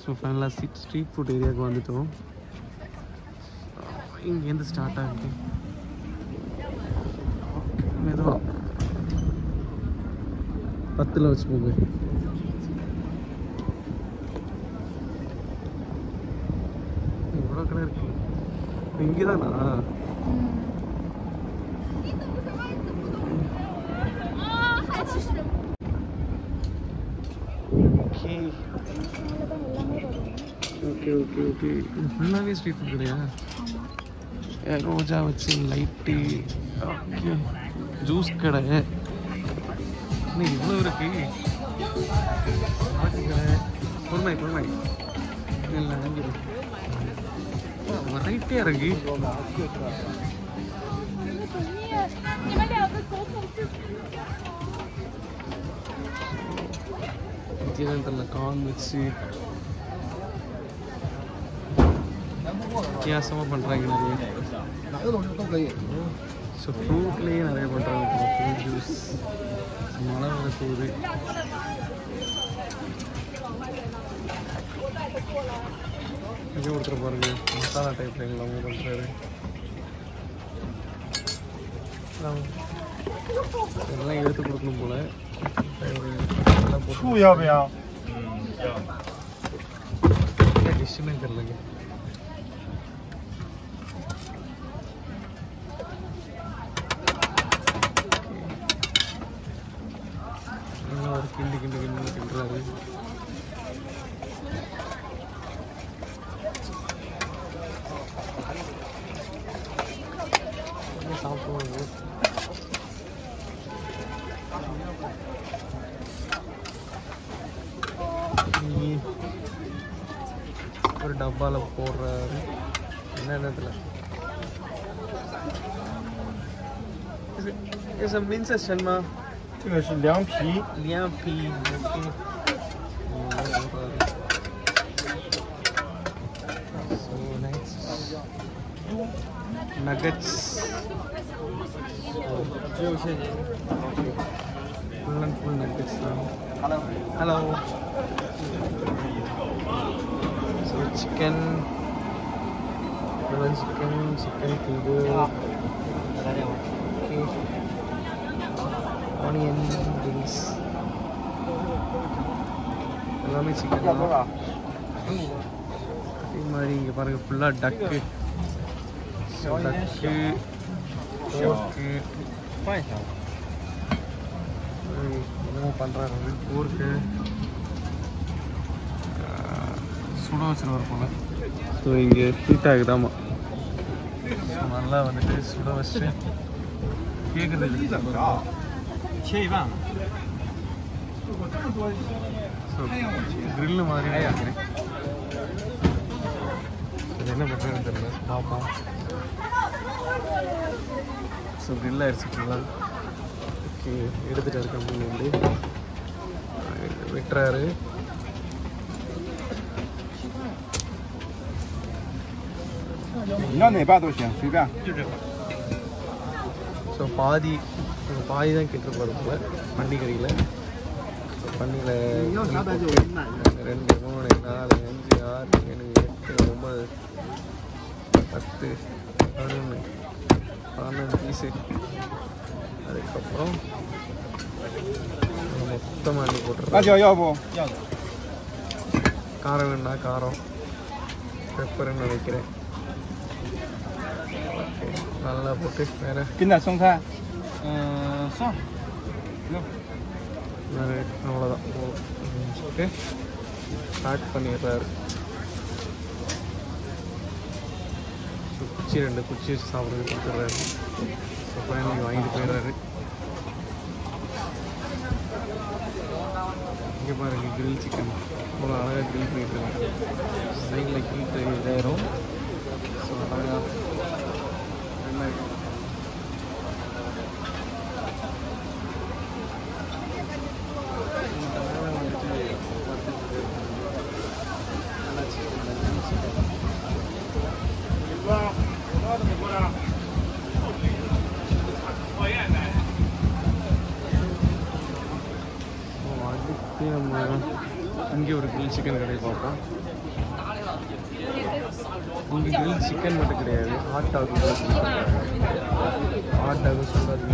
So ஃபைனலாக street food ஏரியாவுக்கு வந்துட்டோம். இங்கேருந்து ஸ்டார்ட் ஆகுது. மெதுவாக 10 வச்சு போங்க. இவ்வளோ கடை இருக்கு. இங்கே தானா? Okay okay okay. ஃபுல்லாகவே ஸ்ட்ரீட் ஃபுட் கடையா? ரோஜா வச்சு லைட்டு. ஓகே. ஜூஸ் கடை இன்னும் இவ்வளோ இருக்கு. பாட்டு கடை. பொறுமை பொறுமை. இல்லை அங்கிடும் வெரைட்டியாக இருக்கு. தெரியல கார்ன் வச்சு வித்தியாசமாக பண்ணுறாங்க நிறைய. ஸோ ஃப்ரூட்லேயே நிறைய பண்ணுறாங்க. ஃப்ரூட் ஜூஸ், மழை வர போகுது. இங்கே கொடுத்துட்டு பாருங்க மசாலா டைப்பில் எல்லாமே பண்ணுறாரு. இதெல்லாம் எடுத்து கொடுக்கணும் போல. டிஷ்ஷுமே தெரியலங்க. ஒரு கிண்டி கிண்டி கிண்டி கிண்டுறாரு. சாப்பிடுவாங்க. ஒரு டப்பாவில் போடுறாரு. என்னென்னத்துல这是名字什么？这个是凉皮。凉皮。So nice. Nuggets.只有现金。Full and full nuggets now. Hello. Hello. So chicken. Chicken finger. Okay. Onion rings. எல்லாமே சிக்கன் தான். அதே மாதிரி இங்கே பாருங்க ஃபுல்லாக டக்கு. டக்கு போர்க்கு என்னமோ பண்ணுறாங்க. போர்க்கு சுட வச்சுருவார் போல. ஸோ இங்கே ஹீட் ஆகுதாமா. ஸோ நல்லா வந்துட்டு சுட வச்சு கேட்குறது. கிரில் மாதிரி இருக்குது. இது என்ன பண்ணுறதுன்னு தெரியல, பார்ப்போம். ஸோ கிரில் ஆயிடுச்சு ஃபுல்லாக. ஓகே எடுத்துகிட்டு கம்பெனி வந்து வெட்டுறாரு.你要哪把都行，随便。ஸோ பாதி தான் கெட்டுருப்பாரு போல பண்டிகரியில். ஸோ பண்டிகையில் 2 3 4 5 6 7 8 9 10 11 12 பீஸு. அதுக்கப்புறம் மொத்தமாக அள்ளி போட்டுருக்கோம். காரம் வேணுன்னா காரம், பெப்பர்னு நினைக்கிறேன். ஓகே நல்லா போட்டு வேறு பின்ன சொங்க வேறு அவ்வளோதான் போதும். ஓகே பேக் பண்ணிடுறாரு. குச்சி 2 குச்சி வச்சு சாப்பிட்றது கொடுத்துட்றாரு. ஸோ ஃபைனலி வாங்கிட்டு போயிடுறாரு. இங்கே பாருங்க கிரில் சிக்கன் அவ்வளோ அழகாக கிரில் பண்ணிட்டுருக்காங்க. சைடில் ஹீட்டு இதாயிரும். ஸோ அழகாக அடுத்து நம்ம இங்கே ஒரு கிரில் சிக்கன் கடையை பார்ப்போம். இங்கே கிரில் சிக்கன் மட்டும் கிடையாது, ஹாட் டாக் சொல்லாது.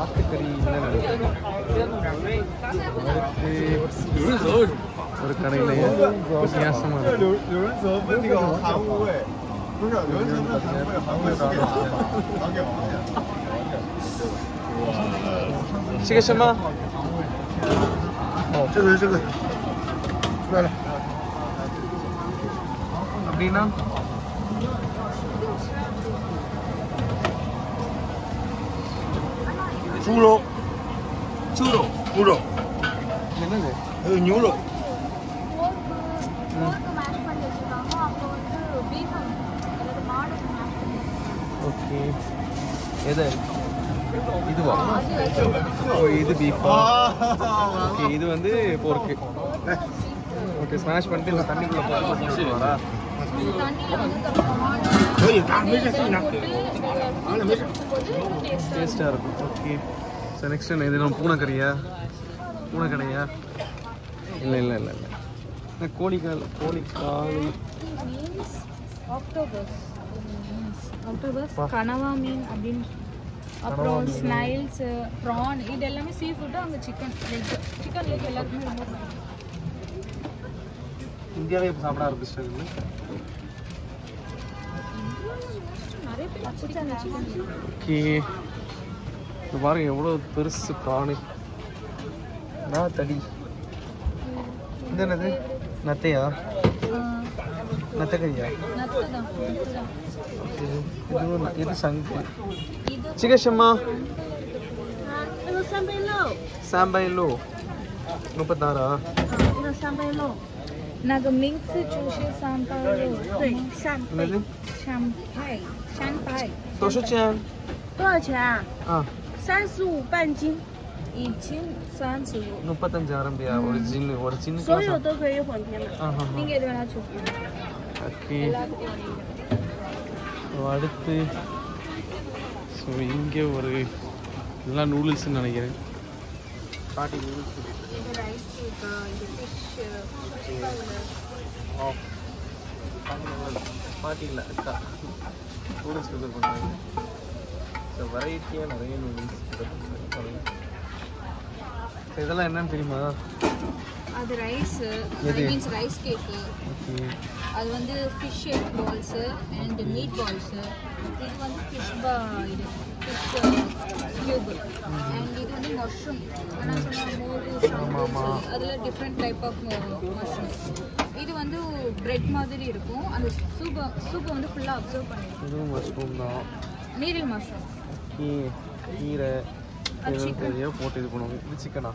ஆட்டுக்கறி ஒரு கடையில் வித்தியாசமாக这个什么？哦，这个，出来了。அப்படின்னா猪肉，猪肉，என்னது?还有牛肉。ஓகே, எது இதுவா? ஓ, இது பீஃபா? ஓகே, இது வந்து போர்க்கு. ஓகே, ஸ்மாஷ் பண்ணிட்டு இந்த தண்ணிக்குள்ள போடுவாரா? டேஸ்டாக இருக்கும். ஓகே, ஸோ நெக்ஸ்ட் என்ன இது? நம்ம பூனைக்கறியா? பூனைக்கடையா? இல்லை இல்லை இல்லை இல்லை, கோழிக்கால். ஆக்டோபஸ் கனவா மீன் அப்படின்னு, அப்புறம் ஸ்னைல்ஸ், ப்ரான், இது எல்லாமே சீ ஃபுட்டு. அங்கே சிக்கன் லெக் எல்லாருக்குமே ரொம்ப இந்தியாவே இப்போ சாப்பிட ஆரம்பிச்சிட்டாங்க. நிறைய பேர் சிக்கன். ஓகே, இப்போ பாருங்க எவ்வளோ பெருசு ப்ரானு. நான் தடி. இது என்னது? நத்தையா? நத்தைக்கறியா? இது சங்கு. சிக்கன் சாம்பைலோ 36. 那个名字就是三包肉，对，என்னது? 三百。多少钱？多少钱啊啊？35半斤， 一斤35。 35 ரூபாயா? ஒரு சின்ன所有都可以混添的。நீங்க எது வேணா சூஸ் பண்ணுங்க. ஓகே, அடுத்து ஸோ இங்கே ஒரு இதெல்லாம் நூடுல்ஸ்ன்னு நினைக்கிறேன். பாட்டி நூடுல்ஸ். இது ரைஸ் கேக், இது ஃபிஷ், பாட்டி இல்லை அக்கா நூடுல்ஸ் ப்ரிப்பேர் பண்ணுறாங்க. ஸோ வெரைட்டியாக நிறைய நூடுல்ஸ் ப்ரிப்பேர் பண்ணுறாங்க. இதெல்லாம் என்னன்னு தெரியுமா? அது rice, means rice cake. Okay, அது வந்து fish egg balls and meat balls. இது வந்து ஃபிஷ் ஃபிஷ் கியூப். அண்ட் இது வந்து மஷ்ரூம். ஆனால் சொன்னால் அதில் டிஃப்ரெண்ட் டைப் ஆஃப் மஷ்ரூம். இது வந்து பிரெட் மாதிரி இருக்கும். அந்த சூப்பை வந்து ஃபுல்லாக அப்சர்வ் பண்ணிடும். இதுவும் மஷ்ரூம் தான். நீரில் மஷ்ரூம். கீரை இதெல்லாம் போட்டு இது பண்ணுவாங்க. இது சிக்கனா?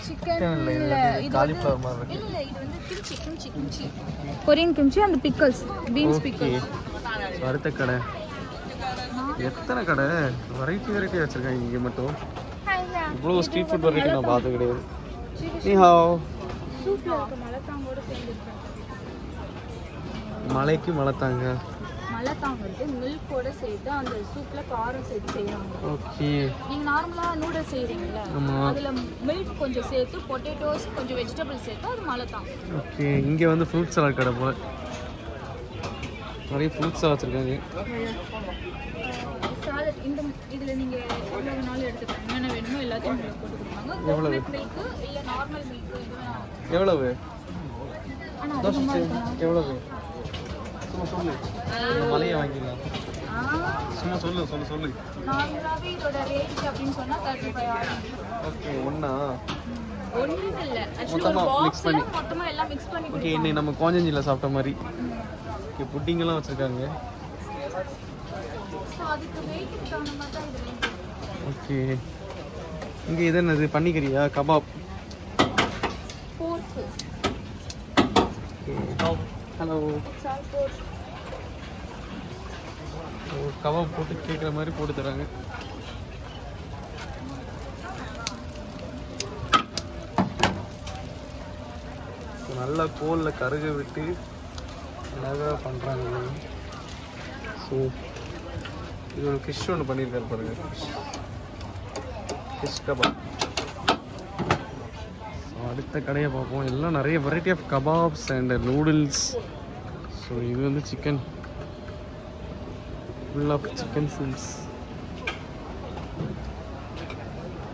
சிக்கன் இல்லை, இது காலிஃப்ளவர் மாதிரி இருக்கு. இல்லை, இது வந்து கிம்ச்சி, கொரியன் கிம்ச்சி. அந்த பிக்கல்ஸ், பீன்ஸ் பிக்கல்ஸ். வறுத்த கடை. எத்தனை கடை வெரைட்டியாக வச்சுருக்காங்க இங்கே மட்டும். இவ்வளோ ஸ்ட்ரீட் ஃபுட் வெரைட்டி நான் பார்த்து கிடையாது. நீ ஹாவ். சூப்பில் இருக்க மலைத்தாங்கோட சேர்ந்து மலைக்கு மலைத்தாங்க. மலைத்தாங்க வந்து மில்கோட சேர்த்து அந்த சூப்பில் காரம் சேர்த்து செய்கிறாங்க. ஓகே, நீங்கள் நார்மலாக நூடுல்ஸ் செய்கிறீங்களா? அதில் மில்க் கொஞ்சம் சேர்த்து, பொட்டேட்டோஸ், கொஞ்சம் வெஜிடபிள்ஸ் சேர்த்து அது மலைத்தாங்க. ஓகே, இங்கே வந்து ஃப்ரூட் சலாட் கடை போல நிறைய ஃப்ரூட்ஸாக வச்சுருக்காங்க. சாலட் இந்த இதில் நீங்கள் எவ்வளோ வேணாலும் எடுத்துக்கலாம். என்னென்ன வேணுமோ எல்லாத்தையும் உங்களுக்கு போட்டு கொடுப்பாங்க. கோகோனட் மில்க்கு இல்லை நார்மல் மில்க்கு எது வேணாலும். எவ்வளவு? ஆனால் அதிகமாக இருக்கும். எவ்வளவு? சும்மா சொல்லு. மலையை வாங்கிடலாம். சும்மா சொல்லு. நார்மலாகவே இதோட ரேட் அப்படின்னு சொன்னால் 35 ஆகும். ஓகே, ஒன்றா? ஒன்றும் இல்லை, ஆக்சுவலி மொத்தமாக ஒரு மிக்ஸ் பண்ணி. பாக்ஸில் மொத்தமாக எல்லாம் மிக்ஸ் பண்ணி. ஓகே, இன்னைக்கு நம்ம கோஞ்சஞ்சியில் சாப்பிட்ட மாதிரி. ஓகே, புட்டிங்கெல்லாம் வச்சுருக்காங்க. ஸோ அதுக்கு வெயிட்டுக்கு தகுந்த மாதிரி தான் இது ரேட். ஓகே, இங்கே இது என்னது? பன்னிக்கறியா? கபாப். போர்க்கு. ஹலோ. கபாப் போட்டு கேட்குற மாதிரி போட்டு தராங்க. நல்லா கோலில் கருக விட்டு அழகாக பண்ணுறாங்க. ஸோ இது ஒரு ஃபிஷ் ஒன்று பண்ணியிருக்காரு பாருங்க, ஃபிஷ் கபாப். அடுத்த கடையை பார்ப்போம். எல்லாம் நிறைய variety of kebabs and noodles. So இது வந்து சிக்கன், ஃபுல் ஆஃப் சிக்கன் சிம்ஸ்,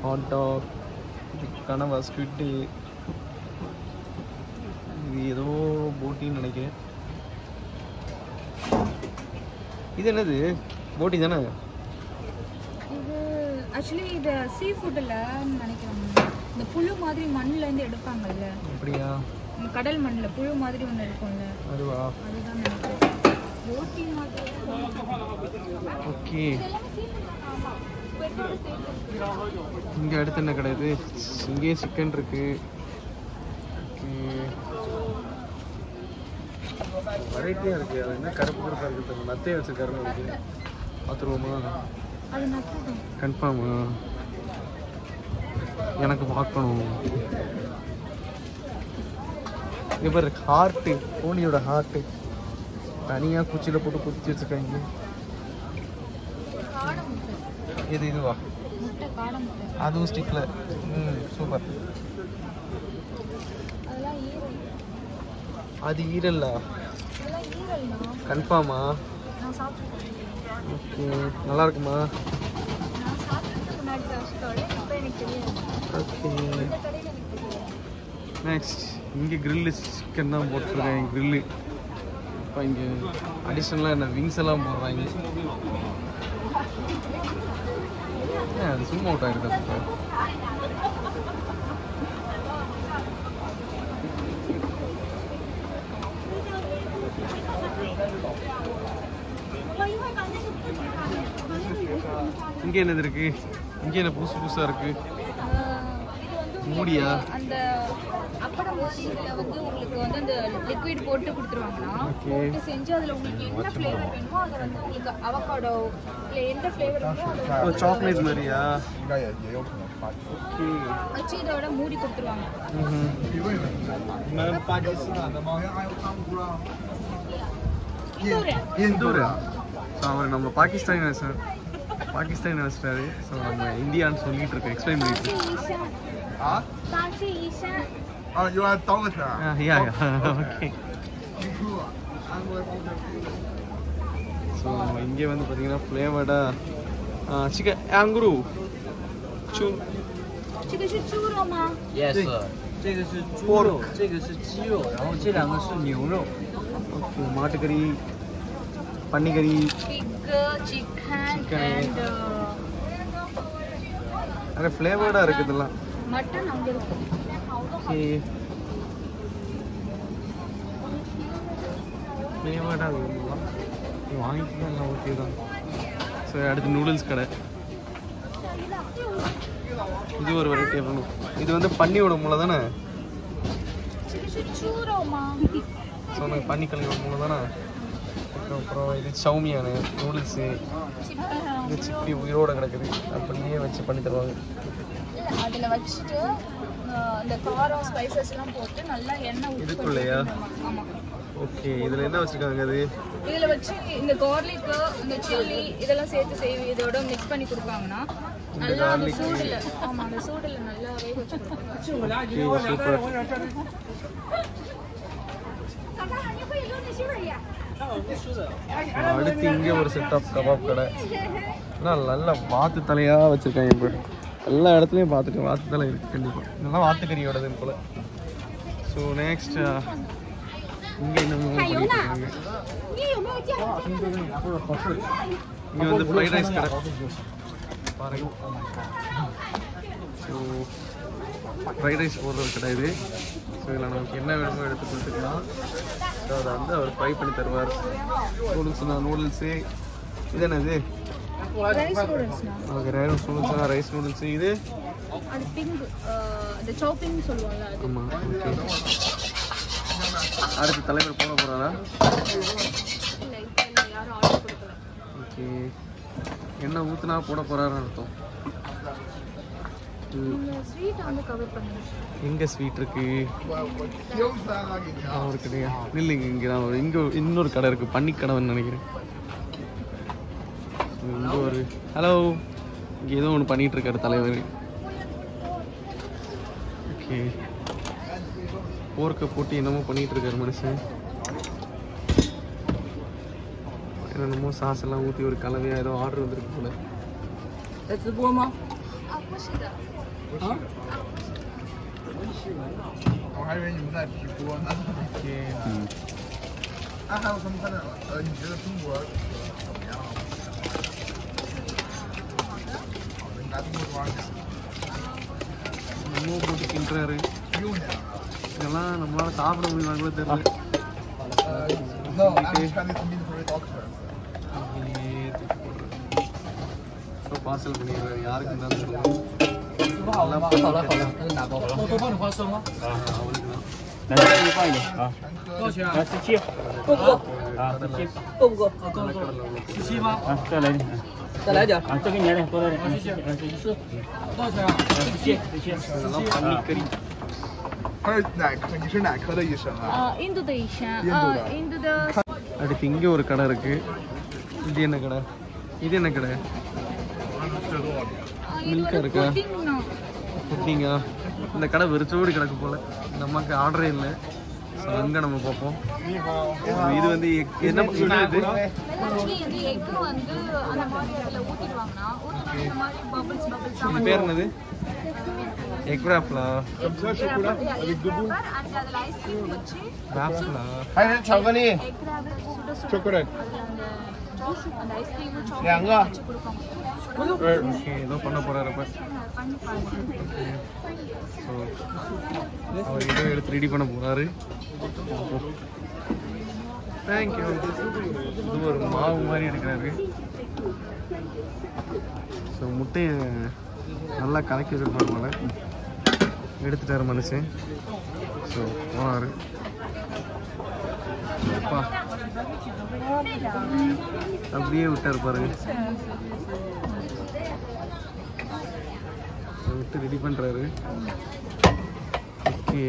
ஹாட் டாக், கனவா, ஸ்குவிட்டு, இது ஏதோ போட்டின்னு நினைக்கிறேன். இது என்னது? போட்டி தானே இது? ஆக்சுவலி இது சீ ஃபுட்டில் நினைக்கிறேன். இந்த புழு மாதிரி மண்ணிலேருந்து எடுப்பாங்கல்ல. அப்படியா? கடல் மண்ணில் புழு மாதிரி ஒன்று இருக்கும்ல, அதுவா? அதுதான் நினைக்கிறேன். போட்டி மாதிரி. ஓகே. இங்கே அடுத்து என்ன கடை இது? இங்கேயே சிக்கன் இருக்கு. வெரைட்டியாக இருக்குது. அது என்ன கருப்பு கருப்பாக இருக்குது? நத்தையை வச்சுருக்காருன்னு நினைக்கிறேன். பார்த்துருவோமா? அது நத்தை தான். கன்ஃபார்மா? எனக்கு பார்க்கணும். இங்கே பாரு, ஹார்ட்டு, கோழியோட ஹார்ட்டு தனியாக குச்சியில் போட்டு குத்தி வச்சுருக்காங்க. காடை முட்டை. இது இதுவா? முட்டை, காடை முட்டை. அதுவும் ஸ்டிக்கில். சூப்பர். அதெல்லாம் ஈரல். அது ஈரல்லா? அதெல்லாம் ஈரல் தான். கன்ஃபார்மா? நான் சாப்பிட்டுருக்கேன். ஓகே, நல்லா இருக்குமா? நான் சாப்பிட்டதுக்கு முன்னாடி சாப்பிட்டோட இப்போ எனக்கு தெரியாது. ஓகே. இந்த கடையில் எனக்கு தெரியாது. நெக்ஸ்ட் இங்கே கிரில்லு சிக்கன் தான் போட்டிருக்காங்க. கிரில்லு. இப்போ இங்கே அடிஷ்னலாக என்ன விங்ஸ் எல்லாம் போடுறாங்க. அது சும்மா அவுட் ஆகிருக்கு. இங்கே என்னது இருக்கு? இங்கே என்ன புதுசு புதுசாக இருக்கு? இது வந்து மூடியா? அந்த அப்படம் இதில் வந்து உங்களுக்கு வந்து அந்த லிக்விட் போட்டு கொடுத்துருவாங்கன்னா, போட்டு செஞ்சு அதில் உங்களுக்கு என்ன ஃப்ளேவர் வேணுமோ அதை வந்து உங்களுக்கு அவகாடோ இல்லை எந்த ஃப்ளேவர் வேணுமோ அதை சாக்லேட் மாதிரியா? 应该也有可能发。 ஓகே. வச்சு இதோட மூடி கொடுத்துருவாங்க. இந்தூரா? ஸோ அவர் நம்ம பாகிஸ்தானி நினைச்சிட்டாரு. ஸோ நம்ம இந்தியான்னு சொல்லிட்டு இருக்கோம், எக்ஸ்பிளைன் பண்ணிட்டு இருக்கோம்.啊，有俺当个啥？ யா ஓகே. ஸோ இங்கே வந்து பார்த்தீங்கன்னா ஃப்ளேவர்டாக சிக்கன் ஆங்குரு சூ. 这个是猪肉吗？ Yes，这个是猪肉，这个是鸡肉，然后这两个是牛肉。 ஓகே. மாட்டுக்கறி, பன்னிக்கறி, Pig, chicken Chicken. and நிறைய ஃப்ளேவர்டாக இருக்குது இதெல்லாம். மட்டன் அங்கே இருக்கு. ஓகே. ஃப்ளேவர்டாக இருக்குதுலாம் வாங்கிக்கலாம், எல்லாம் ஓகே தான். ஸோ அடுத்து நூடுல்ஸ் கடை. இது ஒரு வெரைட்டி ஆஃப். இது வந்து பன்னியோட மூளை தானே? 这个是猪肉吗？ ஸோ எனக்கு பன்னிக்கல்லியோட மூளை தானே. அப்புறம் இது சௌமியானு நூடுல்ஸு. இது சிப்பி உயிரோட கிடக்குது, அப்படியே வச்சு பண்ணி தருவாங்க. அதில் வச்சுட்டு இந்த காரம் ஸ்பைசஸ் எல்லாம் போட்டு நல்லா எண்ணெய் ஊற்றி. இதுக்குள்ளையா? ஆமாம். ஓகே. இதில் என்ன வச்சுருக்காங்க? அது இதில் வச்சு இந்த கார்லிக்கு இந்த சில்லி இதெல்லாம் சேர்த்து இதோட மிக்ஸ் பண்ணி கொடுப்பாங்கன்னா நல்லா அந்த சூடில், ஆமாம் அந்த சூடில் நல்லா வேக வச்சு கொடுப்பாங்க. சூப்பர். அடுத்து இங்கே ஒரு செட் ஆஃப் கபாப் கடை. நல்லா வாத்து தலையாக வச்சுருக்காங்க. இப்போ எல்லா இடத்துலையும் பார்த்துட்டு வாத்து தலை இருக்குது கண்டிப்பாக. இதெல்லாம் வாத்துக்கறியோடது போல். ஸோ நெக்ஸ்ட் இங்கே என்னமோ பண்ணிட்டுருக்காங்க. இங்கே வந்து ஃப்ரைட் ரைஸ் கடை பாருங்க. ஸோ ஃப்ரைட் ரைஸ் போடுற கடை இது. ஸோ இதில் நமக்கு என்ன வேணுமோ எடுத்து கொடுத்துக்கலாம். ஸோ அதை வந்து அவர் ஃப்ரை பண்ணி தருவார். நூடுல்ஸு இது என்னது? ரைஸ் நூடுல்ஸ்னா ஓகே. Rice noodles. இது அது பிங்க் அந்த சாப்பிங் சொல்லுவாங்கல்ல அது. ஆமாம். ஓகே. அடுத்து தலைவர் போட போகிறாரா? இல்லை இப்போ யாரும் ஆர்டர் கொடுக்கல. ஓகே. என்ன ஊற்றுனா போட போகிறாருன்னு அர்த்தம். ஸ்வீட்டை வந்து கவர் பண்ணி. எங்கே ஸ்வீட் இருக்கு? ஒரு கடையா? இல்லைங்க, இங்கே நான் இங்கே இன்னொரு கடை இருக்குது, பன்னிக்கடைன்னு நினைக்கிறேன். இங்கே ஒரு ஹலோ, இங்கே ஏதோ ஒன்று பண்ணிகிட்டு இருக்காரு தலைவர். ஓகே. போர்க்கை போட்டு என்னமோ பண்ணிட்டு இருக்காரு மனுஷன். என்னென்னமோ சாஸ் எல்லாம் ஊற்றி ஒரு கலவையாக ஏதோ ஆர்டர் வந்துருக்கு போல. 在直播吗？不是的。我还以为你们在直播呢。那还有什么看的？你觉得中国怎么样？好的，你来中国多少年？ என்னமோ போட்டு கிண்டுறாரு. 6年了。 இதெல்லாம் நம்மளால சாப்பிட முடியுமா கூட தெரியல. No, I'm Chinese military doctor. Parcel பண்ணிடுறாரு. யாருக்கு இருந்தாலும் தெரியல. 好了，好了，那就拿包了。我多放点花生吗？ அவனுக்கு தான். 来，这个放一点啊。多少钱啊？17。够不够？啊，17。够不够？够了，够了。17吗？啊，再来点。再来点。啊，再给你来点，多来点。谢谢。是。多少钱啊？17。இதெல்லாம் பன்னிக்கறி. 他是哪科？你是哪科的医生啊？印度的医生。印度的。 அடுத்து இங்கே ஒரு கடை இருக்கு. இது என்ன கடை? இது என்ன கடை? மில்கா இருக்கா? புட்டிங்கா? இந்த கடை வெறிச்சோடி கிடக்கு போல. நமக்கு ஆர்டரே இல்லை. ஸோ அங்கே நம்ம பார்ப்போம். இது வந்து என்ன இது? எக் வந்து அந்த மாதிரி அதில் ஊற்றிடுவாங்கன்னா இந்த மாதிரி பபிள்ஸ் இது பேர் என்னது? எக் ராப்லா? and அதில் ஐஸ்கிரீம் வச்சு ராப்லா? 还是巧克力？ எக் ராப் சுட சுட chocolate。 அந்த ஐஸ்கிரீம் 2个。 வச்சு கொடுப்பாங்க. ஓகே, ஏதோ பண்ண போறாரு அப்ப. பண்ணி பாருங்க. ஸோ அவர் ஏதோ எடுத்து ரெடி பண்ண போறாரு. தேங்க்யூ. இது ஒரு மாவு மாதிரி எடுக்கிறாரு. ஸோ முட்டையை நல்லா கலக்கி வச்சிருப்பாரு போல. எடுத்துட்டாரு மனுஷன். ஸோ போனாரு. அப்பா அப்படியே விட்டாரு பாருங்க. விட்டு ரெடி பண்றாரு. ஓகே,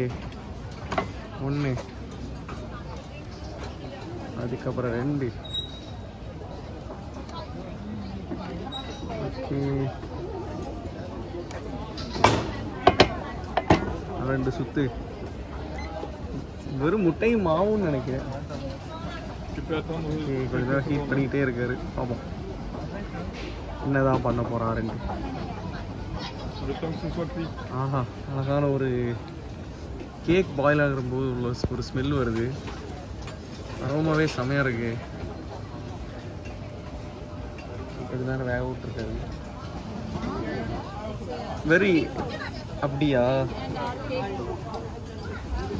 1 அதுக்கப்புறம் 2. ஓகே, 2 சுத்து. வெறும் முட்டையும் மாவுன்னு நினைக்கிறேன். ஓகே, கொஞ்ச நேரம் ஹீட் பண்ணிக்கிட்டே இருக்காரு. பார்ப்போம் என்னதான் பண்ண போறாருன்னு. ஆஹா, அழகான ஒரு கேக் பாயில் ஆகும்போது உள்ள ஒரு ஸ்மெல் வருது. அரோமாவே செமையாக இருக்கு. கொஞ்ச நேரம் வேக விட்டுருக்காரு. வெரி அப்படியா?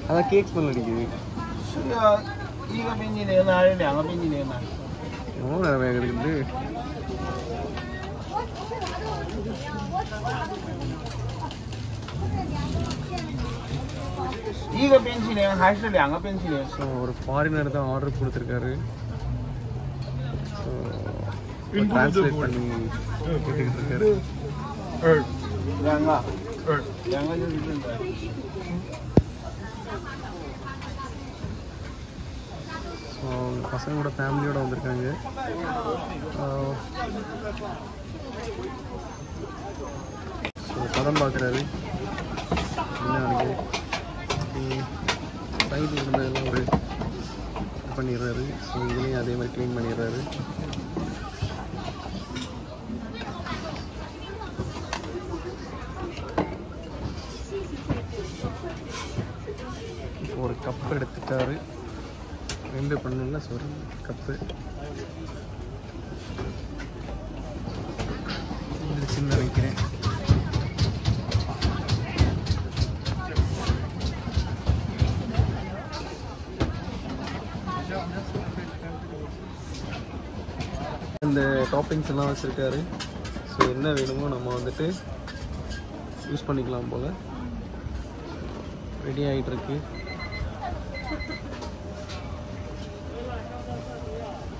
அதான் கேக் ஸ்மெல் அடிக்குது. 是1个冰淇淋呢，还是2个冰淇淋呢？ எவ்வளோ நேரம் வேக இருக்குது?一个冰淇淋还是2个冰淇淋？ ஸோ ஒரு ஃபாரினர் தான் ஆர்டர் கொடுத்துருக்காரு. ஸோ ட்ரான்ஸ்லேட் பண்ணி கேட்டுக்கிட்டு இருக்காரு. 2个。2个就是这个。 ஸோ பசங்களோட ஃபேமிலியோடு வந்திருக்காங்க. ஸோ படம் பார்க்குறாரு. என்ன நினைக்கிறேன் சைடு இருந்ததெல்லாம் ஒரு பண்ணிடுறாரு. ஸோ இதுலேயும் அதே மாதிரி க்ளீன் பண்ணிடுறாரு. இப்போ ஒரு கப் எடுத்துட்டாரு. 2 பண்ணல, ஸோ ஒரு கப்பு சின்ன நினைக்கிறேன். இந்த டாப்பிங்ஸ் எல்லாம் வச்சுருக்காரு. ஸோ என்ன வேணுமோ நம்ம வந்துட்டு யூஸ் பண்ணிக்கலாம் போல். ரெடி ஆகிட்டு இருக்கு.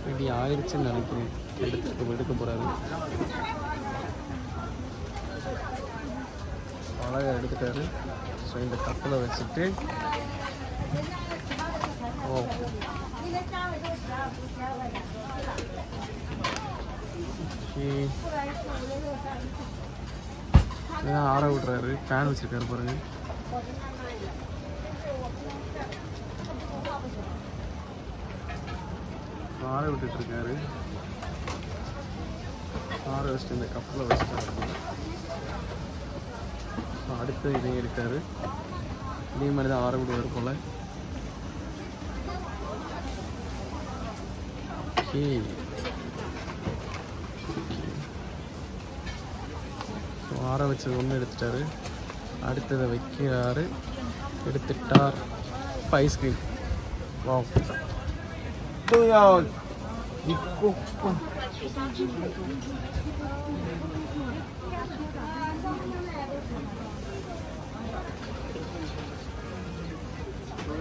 ரெடி ஆயிடுச்சுன்னு நினைக்கிறேன். எடுக்க போகிறாரு. அழகாக எடுத்துட்டாரு. ஸோ இந்த கப்பில் வச்சுட்டு ஆற விட்றாரு. ஃபேன் வச்சுருக்காரு பாருங்க. ஆற விட்டுட்டு இருக்காரு. ஆற வச்சுட்டு இந்த கப்பில் வச்சுட்டாரு. அடுத்து இதே இருக்காரு. இதே மாதிரி தான் ஆற விடுவார் போல. ஓகே, ஆற வச்சது ஒன்று எடுத்துட்டாரு. அடுத்ததை வைக்கிறாரு. எடுத்துட்டார். ஐஸ்கிரீம். வாவ், 都要一个。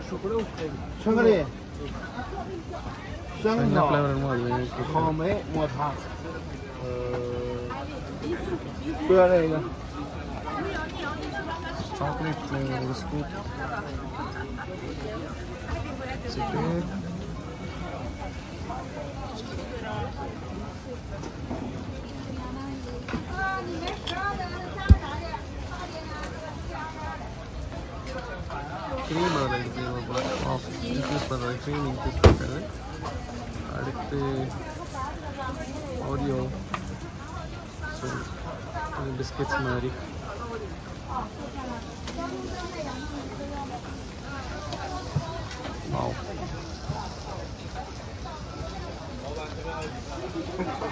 巧克力、香என்ன草、 ஃப்ளேவர் வேணுமோ அது草莓、抹茶。不要那个。 சாக்லேட் ஃப்ளேவர் ஒரு ஸ்கூப். க்ரீம் அதில் எடுத்து போல ஆஃப் இன்க்ரீஸ் பண்ணுறாரு. க்ரீம் இன்க்ரீஸ் பண்ணுறாரு. அடுத்து ஆடியோ பிஸ்கெட்ஸ் மாதிரி. Wow.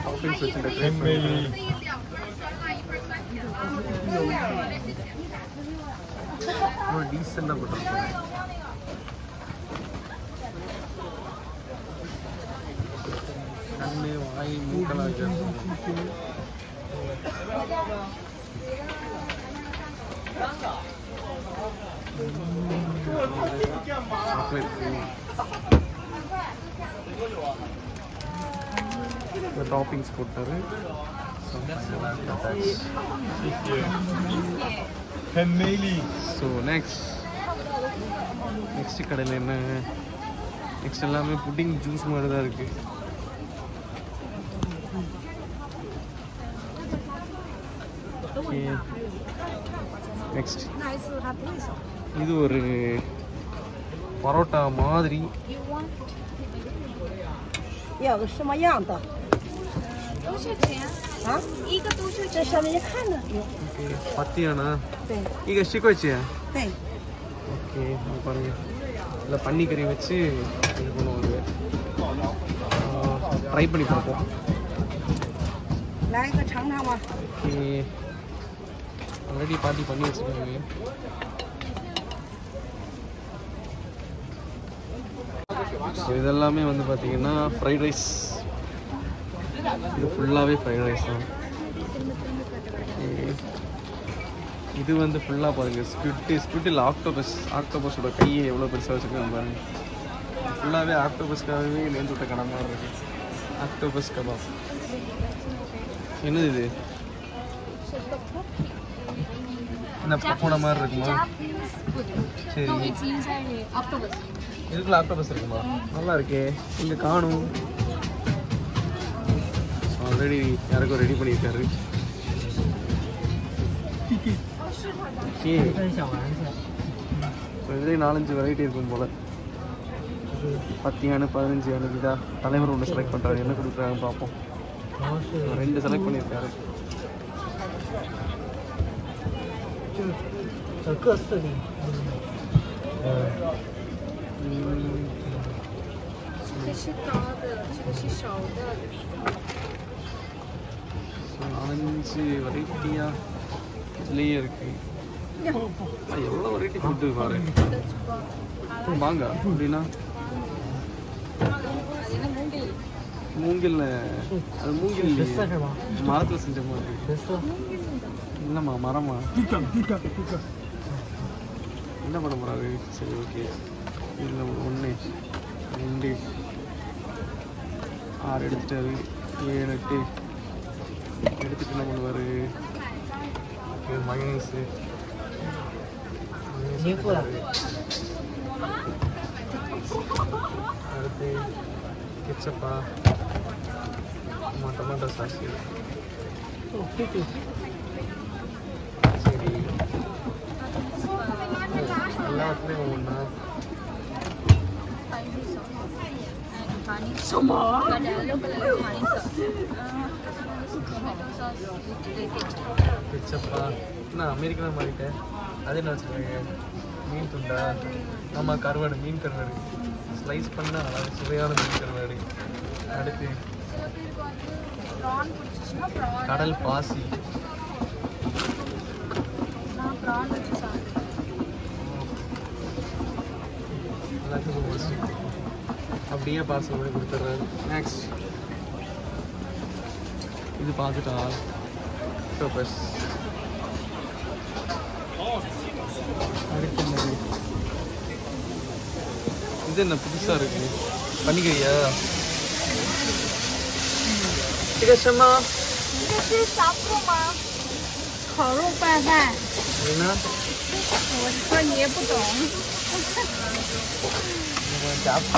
Toppings வச்சு decorate பண்ணிருக்காங்க. ஒரு டீசெண்டாக போட்டிருக்காங்க. கண்ணு வாய் மூக்கெல்லாம் வைக்கிறது. Chocolate cream. இந்த டாப்பிங்ஸ் போட்டாரு. ஸோ நெக்ஸ்ட் கடையில் என்ன? நெக்ஸ்ட் எல்லாமே புட்டிங் ஜூஸ் மாதிரி தான் இருக்கு. நெக்ஸ்ட் இது ஒரு பரோட்டா மாதிரி. 要个什么样的？多少钱？啊？一个多少这钱？上面看着有。 பத்தியானா? 对 ಈಗ சிக்கோச்சியா? 对。 ஓகே, பாருங்க. இதில் பன்னிக்கறி வச்சு இது பண்ணுவாங்க. ட்ரை பண்ணி பார்ப்போம். 来一个尝尝吧。 ஓகே, ஆல்ரெடி பாட்டி பண்ணி வச்சுருக்காங்க. ஸோ இதெல்லாமே வந்து பார்த்தீங்கன்னா ஃப்ரைட் ரைஸ். இது ஃபுல்லாகவே ஃப்ரைட் ரைஸ் தான். இது வந்து ஃபுல்லாக பாருங்கள் ஸ்குவிட் இல்லை ஆக்டோபஸோட கையை எவ்வளோ பெருசாக வச்சுருக்காங்க பாருங்கள். ஃபுல்லாகவே ஆக்டோபஸ்க்காகவே நேர்ந்து விட்ட கடை மாதிரி இருக்குது. Octopus kebab. என்னது இது? என்ன பக்கோடா மாதிரி இருக்குமா? சரி, இதுக்குள்ள ஆக்டோபஸ் இருக்குமா? நல்லா இருக்கே. இங்கே காணும். ஆல்ரெடி யாருக்கும் ரெடி பண்ணியிருக்காரு. ஓகே, இதுலேயே 4-5 வெரைட்டி இருக்கும் போல். 10 யானு 15 யானு இதா தலைவர் ஒன்று செலக்ட் பண்ணுறாரு. என்ன கொடுக்குறாங்க பார்ப்போம். 2 செலக்ட் பண்ணியிருக்காரு. 各4粒。这个是高的，这个是少的。 4-5 வெரைட்டியாக இதுலேயே இருக்கு. எவ்வளோ வெரைட்டி ஃபுட்டு பாரு. வாங்க அப்படின்னா மூங்கில். அது மூங்கில் மரத்தில் செஞ்ச மாதிரி. இல்லைம்மா, மரமா? என்ன பண்ண போறாரு? சரி, ஓகே. இதில் 1 2 6 எடுத்துட்டாரு. 7 8 எடுத்துட்டு என்ன பண்ணுவார்? மயனீஸு அடுத்து கெச்சப்பா, டொமேட்டோ சாஸ். சரி, எல்லாத்துலேயும் ஒவ்வொன்றா. honey. Got yellow color honey sauce. Tomato sauce with ketchup. கெச்சப்பா நான் அமெரிக்கா மாறிட்டேன். அது என்ன வச்சுருக்காங்க? மீன் துண்டா? ஆமாம், கருவாடு, மீன் கருவாடு. ஸ்லைஸ் பண்ணால் நல்லா சுவையான மீன் கருவாடு. அடுத்து சில பேருக்கு வந்து ப்ரான் பிடிச்சிச்சுன்னா ப்ரான். கடல் பாசி. நான் ப்ரான் வச்சு சாப்பிடுவேன். எல்லாத்துக்கும் மோஸ்ட்லி அப்படியே பார்சல் பண்ணி கொடுத்துட்றாரு. நெக்ஸ்ட் இது பார்த்துட்டா ஆக்டோபஸ். அடுத்து என்னது? இது என்ன புதுசாக இருக்கு? பண்ணிக்கிறியா?这个什么？这是沙布吗？烤肉拌饭。你呢？我说你也不懂。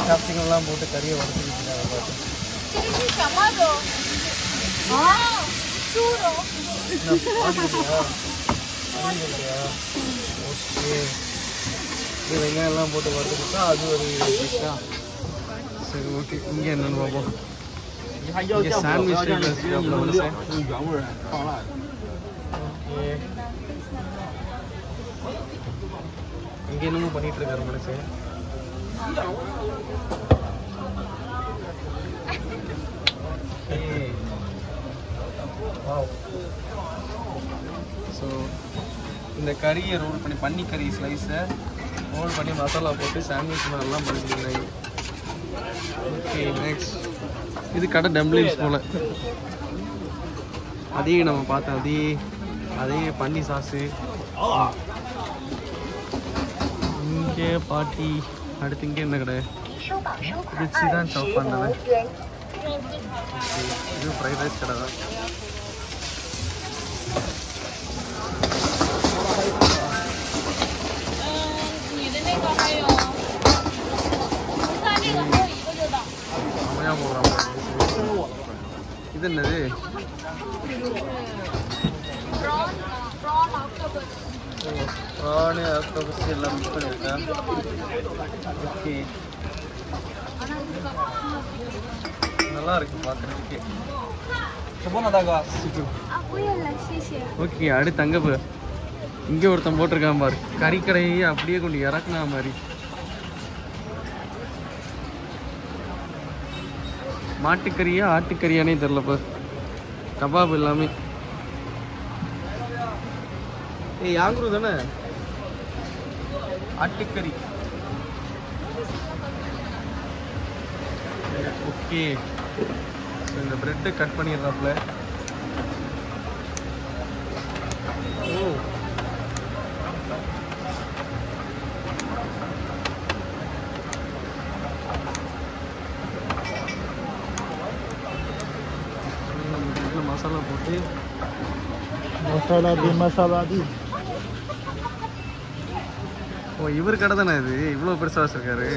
கேப்சிகம்லாம் போட்டு கறியை வறுத்துக்கிட்டு அதை பார்த்து.这个是什么肉？哦，猪肉。பாத்துக்கிட்டியா? ஓகே. இது வெங்காயம்லாம் போட்டு வறுத்துக்கிட்டா அது ஒரு டிஷ்ஷா? சரி, ஓகே. இங்கே என்னென்னு பார்ப்போம். இங்கே சாண்ட்விச் டைப்ல வச்சுருக்காப்புல மனுஷன். ஓகே. இங்கே என்னமோ பண்ணிட்டு இருக்காரு மனுஷன். ஸோ இந்த கறியை ரோல் பண்ணி பன்னிக்கறி ஸ்லைஸை ரோல் பண்ணி மசாலா போட்டு சாண்ட்விச் மாதிரிலாம் பண்ணிருந்தாங்க. ஓகே, நெக்ஸ்ட் இது கடை டம்ப்ளிங்ஸ் போல். அதே நம்ம பார்த்தோம், அதே பன்னி சாஸு. இங்கே பாட்டி. அடுத்து இங்கே என்ன கடை? ரிச்சி தான் சாப் பண்ணது. இது ஃப்ரைட் ரைஸ் கடை தான். இது என்னது? ப்ரான் ஆக்டோபஸ் எல்லாம் மிக்ஸ் பண்ணியிருக்கா? ஓகே, நல்லா இருக்கு பார்க்குறதுக்கு. ஓகே, அடுத்து அங்கே போ. இங்கே ஒருத்தன் போட்டிருக்கான் பாரு, கறிக்கடையே அப்படியே கொண்டு இறக்குனா மாதிரி. மாட்டுக்கறியா ஆட்டுக்கறியானே தெரிலப்பா. கபாப் எல்லாமே. ஏய், யாங்குரு தானே? ஆட்டுக்கறி. ஓகே, இந்த பிரெட்டை கட் பண்ணிடுறாப்புல. ஓ, மசாலா போட்டு மசாலா தி. ஓ, இவர் கடை தானே இது? இவ்வளோ பெருசாக வச்சிருக்காரு.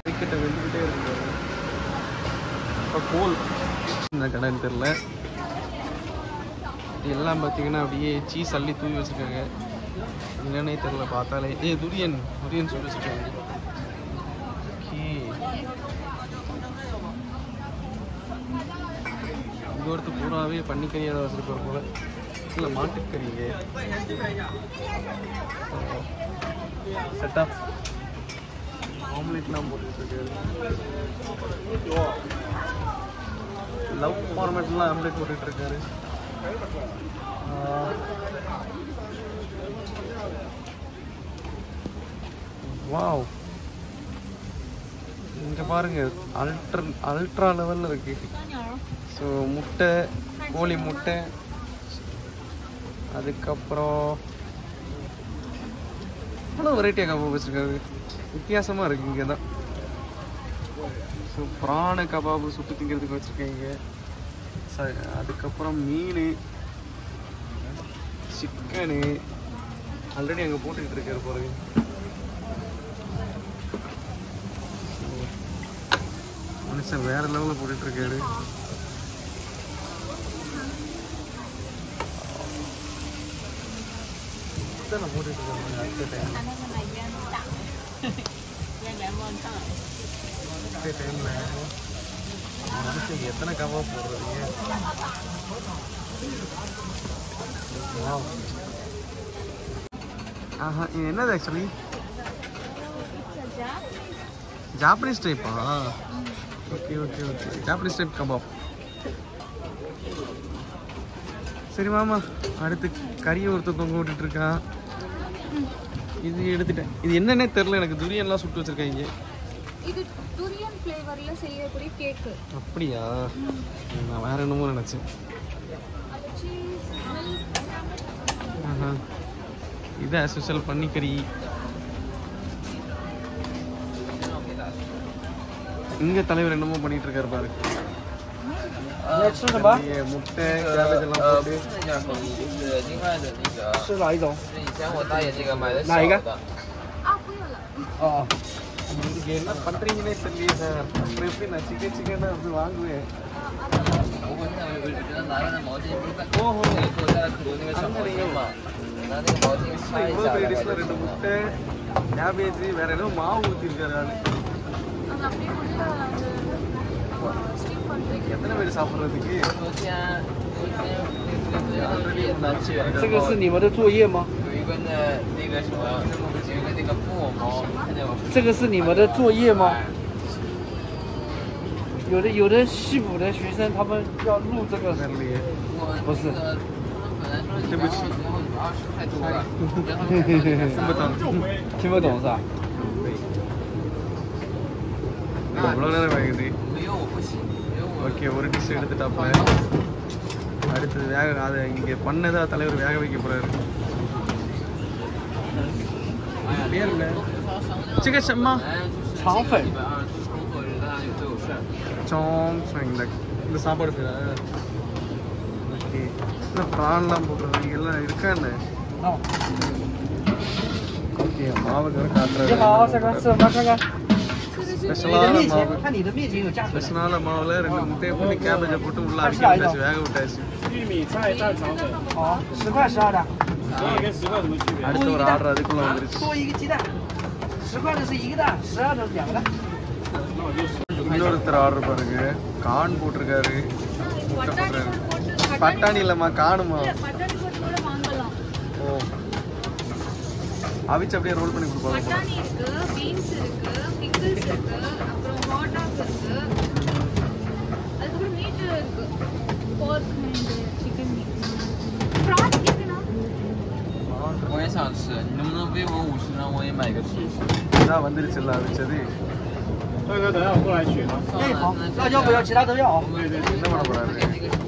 டிக்கெட்டை வெந்துக்கிட்டே இருக்காரு. இப்போ கோல் இந்த கடைன்னு தெரில. எல்லாம் பார்த்தீங்கன்னா அப்படியே சீஸ் அள்ளி தூவி வச்சுருக்காங்க. என்னன்னே தெரில பார்த்தாலே. துரியன் சொல்லி வச்சுருக்காங்க. ஓகே, இங்கே ஒருத்தர் பூராவே பன்னிக்கறியாக தான் வச்சுருப்பார் போல. இல்லை, மாட்டுக்கறிங்க. செட்டப் ஆம்லேட்லாம் போட்டுருக்காரு. லவ் ஃபார்மேட்லாம் ஆம்லேட் போட்டுட்ருக்காரு. வாவ், இங்கே பாருங்க, அல்ட்ரா லெவலில் இருக்கு. ஸோ முட்டை, கோழி முட்டை, அதுக்கப்புறம் அவ்வளோ வெரைட்டியாக கபாப் வச்சுருக்காரு. வித்தியாசமாக இருக்குது இங்கே தான். ஸோ ப்ரானு கபாபு சுட்டு திங்கிறதுக்கு வச்சுருக்கீங்க. அதுக்கப்புறம் மீன், சிக்கனு ஆல்ரெடி அங்கே போட்டுக்கிட்டு இருக்காரு பாருங்க. மனுஷன் வேற லெவலில் போட்டுட்ருக்காரு. நான் போட்டுட்டு இருக்கேன் அடுத்த டைம். பர்த்டே டைமில் மனுஷன் எத்தனை கபாப் போடுறதுங்க. ஆஹா, இது என்னது ஆக்சுவலி? ஜாப்பனீஸ் டைப்பா? Okay okay okay, Japanese type கபாப். சரி மாமா, அடுத்து கறியை ஒருத்தர் தொங்க விட்டுட்டு இருக்கான். இது எடுத்துட்டேன். இது என்னன்னே தெரியல எனக்கு. துரியன்லாம் சுட்டு வச்சிருக்காங்க. இது துரியன் ஃப்ளேவர்ல செய்யக்கூடிய கேக். அப்படியா? நான் வேற என்னமோ நினைச்சேன். இது as usual பன்னிக்கறி. இங்க தலைவர் என்னமோ பண்ணிட்டு இருக்காரு பாரு. முட்டை கேபேஜ் எல்லாம் போட்டு.另外的那个是哪一种？是以前我大爷这个买的哪一个小的。哦， நீங்க என்ன பண்றீங்கன்னே தெரியல சார். அப்புறம் எப்படி நான் சிக்கன் அப்படி வாங்குவேன்.不过现在我觉得拿着那毛巾不是在那个做家的可多那个小毛巾嘛，拿那个毛巾擦一下。இவ்வளோ டிஷ்ல 2 முட்டை கேபேஜ் வேற ஏதோ மாவு ஊற்றிருக்காரு ஆளு. அது அப்படியே உள்ள ஸ்டீம் பண்றீங்க. எத்தனை பேர் சாப்பிட்றதுக்கு?这个是你们的作业吗？有一个那个什么，有一个那个布偶猫，看见我。这个是你们的作业吗？有的西补的学生他们要录这个， தெரியலையே. 不是。本来说对不起20太多了，然后听不懂。听不懂是吧？எவ்வளோ நேரம் ஆகுது?没有我不行，没有我。ஓகே, ஒரு டிஷ் எடுத்துட்டாப்ப. அடுத்தது அதை இங்கே பண்ணதா தலைவர் வேக வைக்க போறாரு. பேர் என்ன?这个什么？肠粉。இந்த சாப்பாடு பேரா? ஓகே. இந்த ப்ரான்லாம் போட்டுருவாங்க எல்லாம் இருக்கா என்ன? ஓகே, மாவு காட்டுறாரு. 你好，帅哥，吃吗？看看。 ஸ்பெஷலான மாவு. 看你的面前有价值。 ஸ்பெஷலான மாவுல 2 முட்டையை போட்டு கேபேஜை போட்டு உள்ள அவிக்க விட்டாச்சு, வேக விட்டாச்சு.玉米菜蛋肠粉。好，10块12的。12跟10块什么区别？ அடுத்த ஒரு ஆர்டர் அதுக்குள்ள வந்துருச்சு.多一个鸡蛋，10块的是一个蛋，12的是2个蛋。 இன்னொருத்தர் ஆர்டர் பாருங்க, கான் போட்டிருக்காரு. முட்டை போட்டுறாரு. பட்டாணி இல்லம்மா, காணுமா? பட்டாணி போட்டு கூட வாங்கலாம். ஓ, அவிச்சு அப்படியே ரோல் பண்ணி கொடுப்பாங்க. பட்டாணி இருக்கு, பீன்ஸ் இருக்கு, பிக்கிள்ஸ் இருக்கு, அப்புறம் ஹாட் டாக் இருக்கு, அதுக்கப்புறம் மீட் இருக்கு, போர்க் அண்ட் சிக்கன் மீட். ப்ரான் கேக்குனா? 我也想吃，你能不能微我50，让我也买一个吃？ இதான் வந்துருச்சுல்ல அவிச்சது. 帅哥，等下我过来取啊。哎，好，辣椒不要，其他都要啊。என்ன பண்ண போறாரு?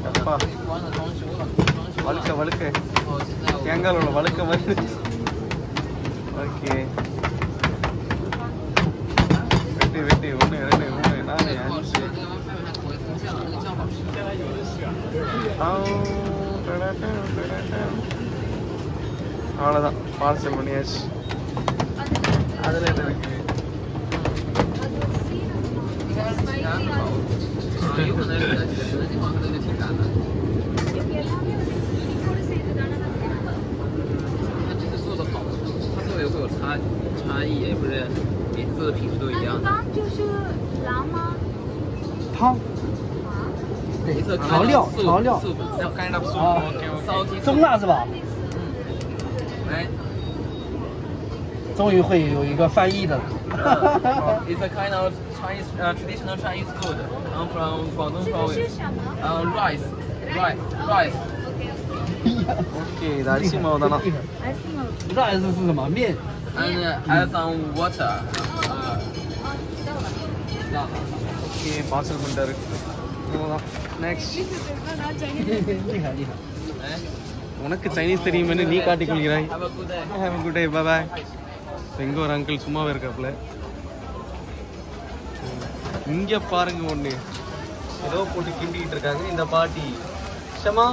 அப்பா, 关了装修了，装修了。 வழுக்க வழுக்க然后现在我 தேங்காய் உள்ள வழுக்க வந்து. ஓகே, வெட்டி வெட்டி 1 2 3 4 5. அவ்வளோதான், பார்சல் பண்ணியாச்சு. அதில் என்ன இருக்கு?有可能有的地方可能有点挺赶的。它这次做的好，它特别会有差异，不是每次做的品质都一样的。刚就是辣吗？汤。调料调料。 kind of soup. 啊 Okay. 中辣是吧？哎。 终于会有一个翻译的了。 It's a kind of Chinese traditional Chinese food. I'm from Guangdong province. Rice. Okay, இது அரிசி மாவு தானா? rice 是什么？面。And add some water. Okay, parcel பண்ணிட்டாரு. அவ்வளோதான். நெக்ஸ்ட். 厉害厉害。 உனக்கு சைனீஸ் தெரியுமென்னு நீ காட்டிக் கொள்கிறாய். Have a good day. Have a good day. Bye bye. எங்க ஒரு அங்கிள் சும்மாவே இருக்காப்புல. இங்க பாருங்க ஒண்ணு, ஏதோ போட்டு கிண்டிட்டு இருக்காங்க இந்த பாட்டி. ஷமா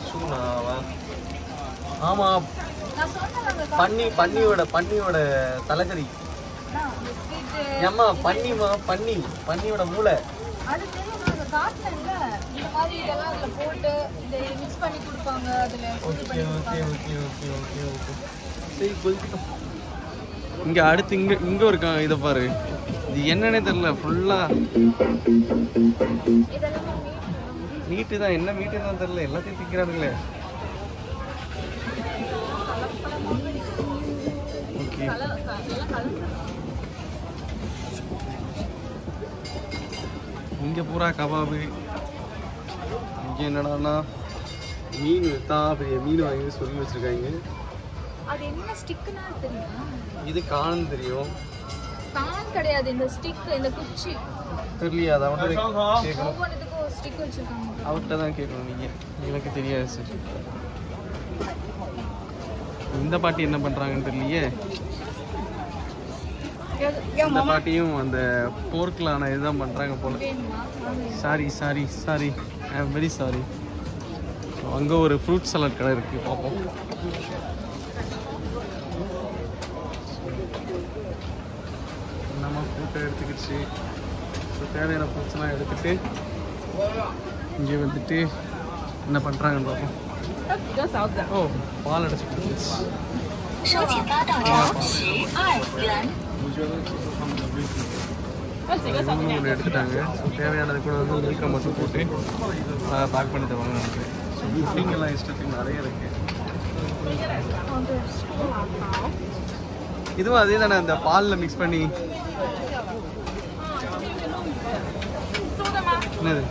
சூனாவா? ஆமா, பன்னியோட தலைக்கறி. ஏம்மா, பன்னியோட மூளை. அது தெரியும், நாங்க காட்டுல இந்த மாதிரி இதெல்லாம் அதுல போட்டு இதை மிக்ஸ் பண்ணி கொடுப்பாங்க. அதுல okay okay okay okay okay okay. சரி, கொதிக்கட்டும். இங்க அடுத்து இங்க இருக்கான். இதை பாரு, இது என்னன்னே தெரியல. ஃபுல்லா மீட்டு தான். என்ன மீட்டு தான் தெரியல, எல்லாத்தையும் திக்கிறானுங்களே. ஓகே, இங்க பூரா கபாபு. இங்க என்னடான்னா மீன் தான், பெரிய மீன் வாங்கி சொல்லி வச்சிருக்காங்க. அது என்ன ஸ்டிக்னா தெரியுமா? இது கான் தெரியும். கான் கிடையாது, இந்த ஸ்டிக், இந்த குச்சி தெரியலையா? அதை அவன்கிட்ட கேட்கணும். ஒவ்வொன்றுத்துக்கும் ஒரு ஸ்டிக் வச்சிருக்காங்க. அவர்கிட்ட தான் கேட்கணும். நீங்க எனக்கு தெரியாது சார். இந்த பாட்டி என்ன பண்றாங்கன்னு தெரியலையே. இந்த பாட்டியும் அந்த போர்க்கலான இதுதான் பண்றாங்க போல. Sorry sorry sorry, I am very sorry. அங்கே ஒரு ஃப்ரூட் சலாட் கடை இருக்கு, பார்ப்போம். நம்ம ஃப்ரூட்டை எடுத்துக்கிச்சு. ஸோ தேவையான ஃப்ரூட்ஸ்லாம் எடுத்துட்டு இங்கே வந்துட்டு என்ன பண்ணுறாங்கன்னு பார்ப்போம். ஓ, பால் அடைச்சி கொடுத்துச்சு. ஒன்று எடுத்துட்டாங்க. ஸோ தேவையானது கூட வந்து மில்கை மட்டும் போட்டு பேக் பண்ணி தருவாங்க நினைக்கிறேன். ஸோ புட்டிங் எல்லாம் இஷ்டத்துக்கு நிறைய இருக்கு. இதுவும் அதே தானே, அந்த பாலில் மிக்ஸ் பண்ணி. என்னது?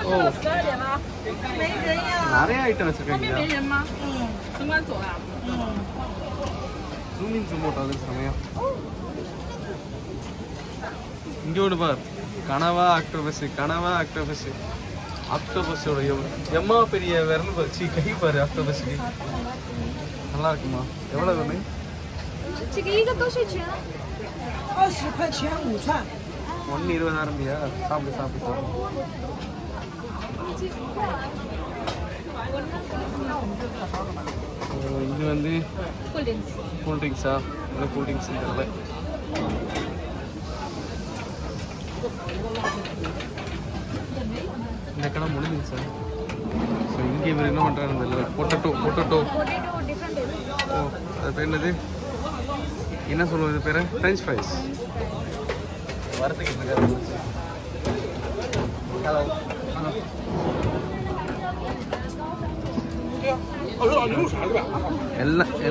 ஓ, நிறைய ஐட்டம் வச்சிருக்காங்க. ஜூமின் ஜூமோட்டோ அது சமயம். இங்கே ஒன்று பார், கனவா ஆக்டோபஸ். கனவா ஆக்டோபஸ். ஆக்டோபஸோட எம்மா பெரிய விரல் வச்சு கை பாரு. ஆக்டோபஸுக்கு நல்லா இருக்குமா? எவ்வளோ வேணும்? 这个一个多少钱？20块钱5串。 1 20,000 சாப்பிடு சாப்பிடு சாப்பிடு. இது வந்து கூல் ட்ரிங்க்ஸா? இல்லை கூல் ட்ரிங்க்ஸ் தெரியல. இந்த கடை முடிஞ்சுங்க சார். ஸோ இங்கே இவர் என்ன பண்ணுறாருன்னு தெரியல. பொட்டட்டோ. ஓ, அது பேர் என்னது? என்ன சொல்லுவது பேர்? French fries. வரத்துக்கிட்டு இருக்காரு. ஹலோ.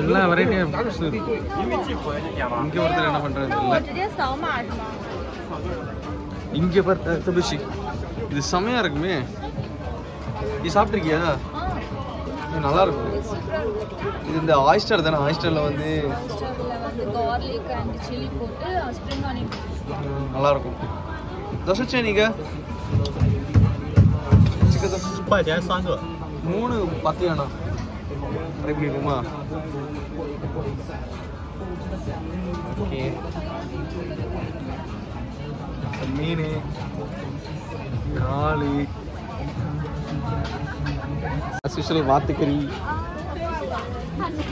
எல்லா வெரைட்டியும் ஃப்ரூட்ஸ் இருக்கு. இங்கே ஒருத்தர் என்ன பண்ணுறது தெரியல. இங்கே பார்த்த தபிஷி, இது செமையா இருக்குமே. நீ சாப்பிட்ருக்கியா? இது நல்லா இருக்கும். இது இந்த ஆயிஸ்டர் தானே? ஆயிஸ்டரில் வந்து garlic and chili போட்டு ஸ்ப்ரிங் ஆனியன் நல்லா இருக்கும். தோசை நீங்க 10块钱3个，3 பத்தியானா ட்ரை பண்ணிடுமா? ஓகே, மீன், காளி, ஸ்பெஷல் வாத்துக்கறி.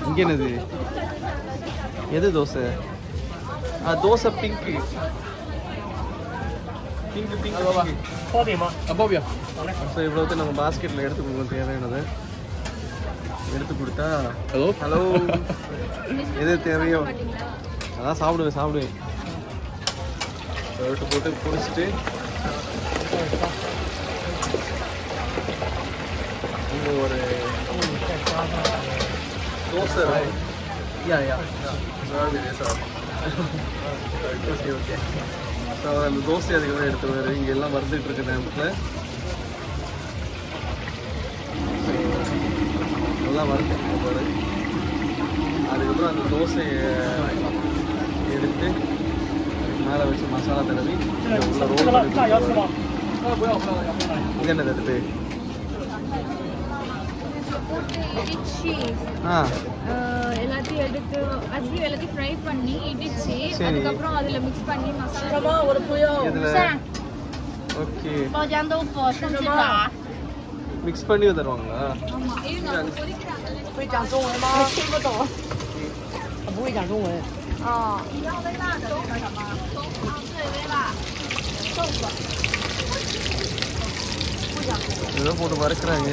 இங்கே என்னது? எது தோசை? தோசை பிங்க். ஸோ இவ்வளோத்தையும் நம்ம பாஸ்கெட்டில் எடுத்து கொடுக்கணும். தேவையானதை எடுத்து கொடுத்தா ஹலோ எது தேவையோ அதான் சாப்பிடுவேன். எடுத்து போட்டு குடிச்சிட்டு இங்கே ஒரு தோசை. ஓகே. ஸோ அந்த தோசை அதுக்கு எடுத்துவார். இங்கே எல்லாம் வறுத்துட்டு இருக்க நேரத்தில் நல்லா வறுத்துட்டு இருப்பாரு. அதுக்கப்புறம் அந்த தோசையை எடுத்து மேலே வச்சு மசாலா தடவி உள்ள ரோல் பண்ணி. இது என்னது அது பேர்? எல்லாத்தையும் எடுத்து actually எல்லாத்தையும் ஃப்ரை பண்ணி இடிச்சு அதுக்கப்புறம் அதுல மிக்ஸ் பண்ணி மசாலா ஓகே包浆豆腐是什么？ மிக்ஸ் பண்ணி தருவாங்களா? ஆமா இவங்க பொரிக்கறாங்க. 会讲中文吗？听不懂。他不会讲中文。哦。你要微辣的那个什么？对，微辣。豆腐。不 ஏதோ போட்டு வறுக்கிறாங்க.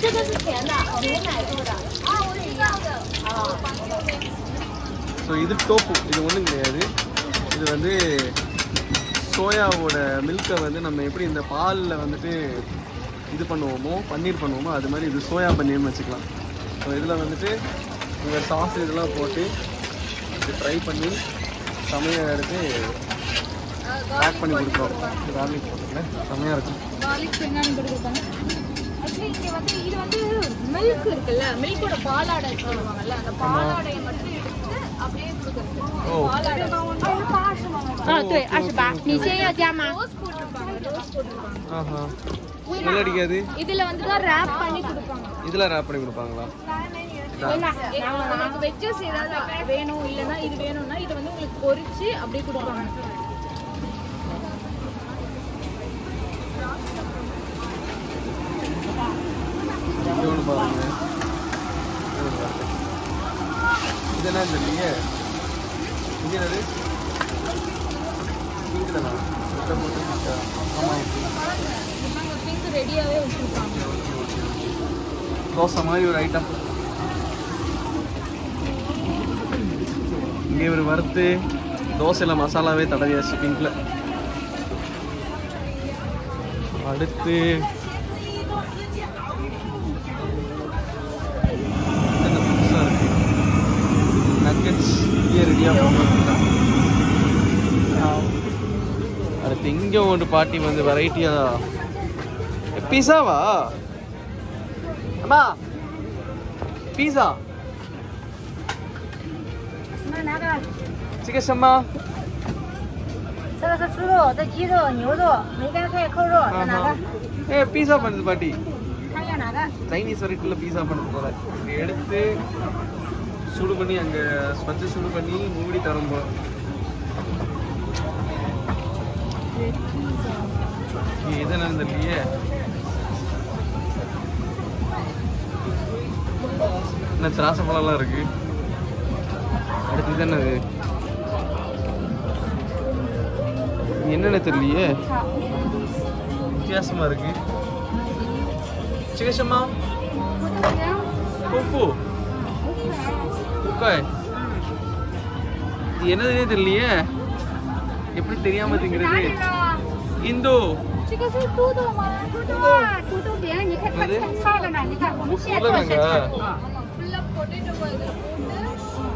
这个是甜的，牛奶做的。啊，我知道的。啊。 ஸோ இது டோப்பு, இது ஒன்றும் கிடையாது. இது வந்து சோயாவோட மில்கை வந்து நம்ம எப்படி இந்த பாலில் வந்துட்டு இது பண்ணுவோமோ, பன்னீர் பண்ணுவோமோ, அது மாதிரி இது சோயா பன்னீர்னு வச்சுக்கலாம். ஸோ இதில் வந்துட்டு இந்த சாஸ் இதெல்லாம் போட்டு இது ஃப்ரை பண்ணி செமையாக எடுத்து பேக் பண்ணி கொடுக்குறோம். கார்லிக் போட்டுருக்கேன், செமையாக இருக்கும். கார்லிக் வெங்காயம் போட்டு கொடுப்பாங்க. ஆக்சுவலி இங்கே வந்து இது வந்து மில்க் இருக்குல்ல, மில்கோட பாலாடை சொல்லுவாங்கல்ல, அந்த பாலாடையை மட்டும் எடுத்து அப்படியே கொடுக்குறது. பாலாடை 对，28，你先要加吗？ ரோஸ் போட்டிருப்பாங்க, ரோஸ் போட்டிருப்பாங்க. ஆஹா, ஸ்மெல் அடிக்காது. இதுல வந்து தான் ரேப் பண்ணி கொடுப்பாங்க. இதெல்லாம் ரேப் பண்ணி கொடுப்பாங்களா? நமக்கு வெஜ்ஜஸ் ஏதாவது வேணும் இல்லைன்னா இது வேணும்னா இதை வந்து உங்களுக்கு பொரிச்சு அப்படியே கொடுப்பாங்க. பாருங்க, இது என்ன தெரியலையே. இது என்னது? பிங்க் தானா? பிங்க் ரெடியாவே வச்சிருப்பாங்க. தோசை மாதிரி ஒரு ஐட்டம். இங்கே ஒரு வறுத்து தோசையில் மசாலாவே தடவியாச்சு பிங்க்ல. அடுத்து புதுசாக இருக்கு நக்கெட்ஸ் இங்கே ரெடியாக போட்டுருக்காங்க. அடுத்து இங்கே ஒரு பாட்டி வந்து வெரைட்டியாக பீஸாவா? அம்மா பீஸா 这个什么？ 这个是猪肉，这鸡肉、牛肉、梅干菜、扣肉，要哪个？ ஏ பீஸா பண்ணுது பாட்டி. 看要哪个？ சைனீஸ் வெரைட்டியில் பீஸா பண்ணுது போல. இதை எடுத்து சூடு பண்ணி அங்கே வச்சு சூடு பண்ணி மூடி தரும்போ. இது என்னன்னு தெரியலையே. என்ன திராட்சை பழம்லாம் இருக்கு. அடுத்து இது என்னது? என்னென்ன தெரியலையே, வித்தியாசமா இருக்கு. சிக்கசம்மா பூ உக்காய். இது என்னதுன்னே தெரியலையே. எப்படி தெரியாம திங்கிறது? இந்து 这个是猪肚吗？猪肚啊，猪肚饼，你看它很烫的呢，你看我们现在做现成。ஃபுல்லா பொட்டேட்டோ இது போட்டு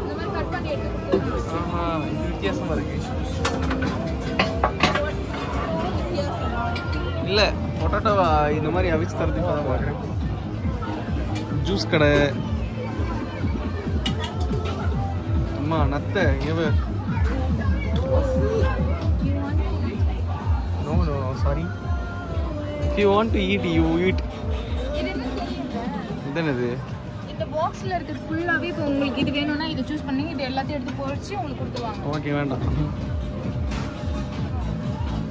இந்த மாதிரி கட் பண்ணி எடுத்து. ஆஹா, இது வித்தியாசமா இருக்கு. இல்ல பொட்டேட்டோவா இந்த மாதிரி அவிச்சு தரது இப்பதான் பாக்குறேன். ஜூஸ் கடை. அம்மா நத்த எவ? No, sorry. If you want to eat, you eat. இது என்ன தெரியுங்க? இது என்னது? இந்த பாக்ஸ்ல இருக்கிறது ஃபுல்லாவே இப்போ உங்களுக்கு இது வேணும்னா இதை சூஸ் பண்ணி இது எல்லாத்தையும் எடுத்து பொரிச்சு உங்களுக்கு கொடுத்துருவாங்க. ஓகே, வேண்டாம்.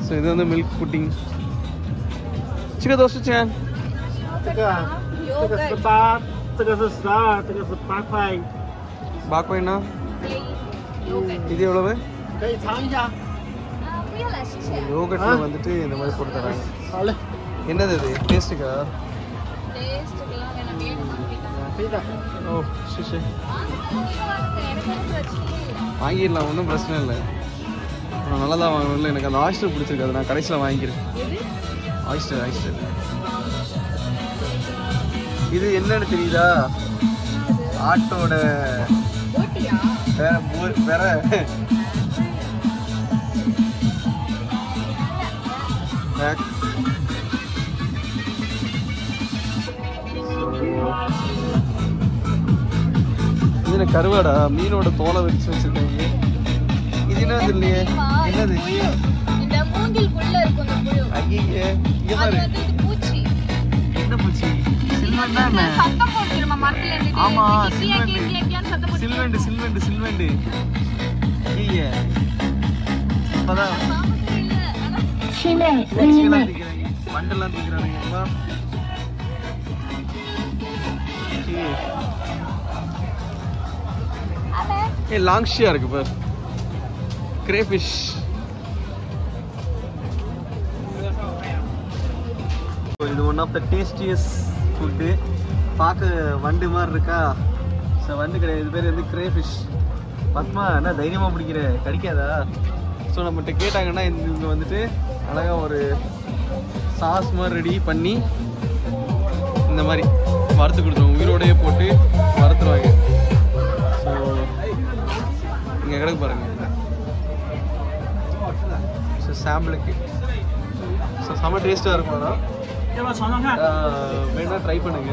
ஸோ இது வந்து மில்க் புட்டிங். சிக்க தோசை சேன். 这个18，这个是12，这个是8块， பாக்கோயினா இது எவ்வளவு? 可以尝一下。不要了，谢谢。யோகட்ல வந்துட்டு இந்த மாதிரி போட்டு தராங்க. 好嘞， என்னது இது? டேஸ்ட்டுக்கா? டேஸ்ட்டுக்கெல்லாம் வேணாம், வேணுமா கேட்டாங்க. 可以的。ஓ சரி. எனக்கு ஒன்றும் பிரச்சனை இல்லை. வாங்கிடலாம், ஒன்றும் பிரச்சனை இல்லை. நான் நல்லா தான் வாங்கணும்ல. எனக்கு அந்த ஆயிஸ்டர் பிடிச்சிருக்கு, அதை நான் கடைசியில் வாங்கிக்கிறேன். ஆயிஸ்டர். இது என்னன்னு தெரியுதா? ஆட்டோட ஓட்டியா? வேற பேக். இது கருவாடா? மீனோட தோலை வச்சு வச்சிருக்காங்க. இது என்னது இல்லையே? என்னது? இந்த மூங்கில்குள்ள இருக்கும் அந்த புழு. ஐயே, இங்க அது பாரு. வந்து இது பூச்சி. என்ன பூச்சி? சில்வெண்ட் தானே? சத்தம் போட்டுருமா மரத்துல இருந்து? ஆமா, கிளியா சத்தம் போட்டு. சில்வெண்ட். ஐயே, அப்பதான் மண்டெல்லாம் தூக்கிறானுங்க. லாங்ஷியா இருக்கு பாரு. Crayfish. One of the tastiest food. பார்க்க வண்டு மாதிரி இருக்கா? ஸோ வண்டு கிடையாது, இது பேர் வந்து கிரேஃபிஷ். பத்மா என்ன தைரியமாக பிடிக்கிற, கடிக்காதா? ஸோ நம்மகிட்ட கேட்டாங்கன்னா இவங்க வந்துட்டு அழகாக ஒரு சாஸ் மாதிரி ரெடி பண்ணி இந்த மாதிரி வறுத்து கொடுத்துருவோம். உயிரோடையே போட்டு வறுத்துருவாங்க. ஸோ இங்கே கிடக்கு பாருங்க. ஸோ சாம்பிளுக்கு ஸோ செம்ம டேஸ்ட்டாக இருக்கும். வேணா ட்ரை பண்ணுங்க.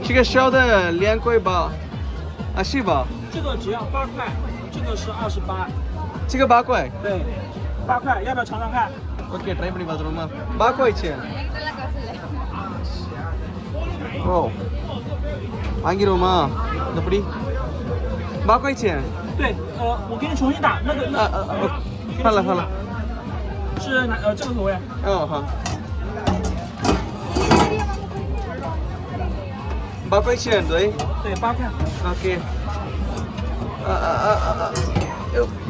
这个烧的2块吧，80吧。这个只要8块，这个是28。这个8块。对，8块，要不要尝尝看 ？OK， ட்ரை பண்ணி பார்த்துருவோமா? 8块钱。ஓ, வாங்கிடுவோமா? எப்படி? 8块钱。对，我给你重新打那个。换了。是这个口味。哦，好。8块钱，对。对，8块。OK。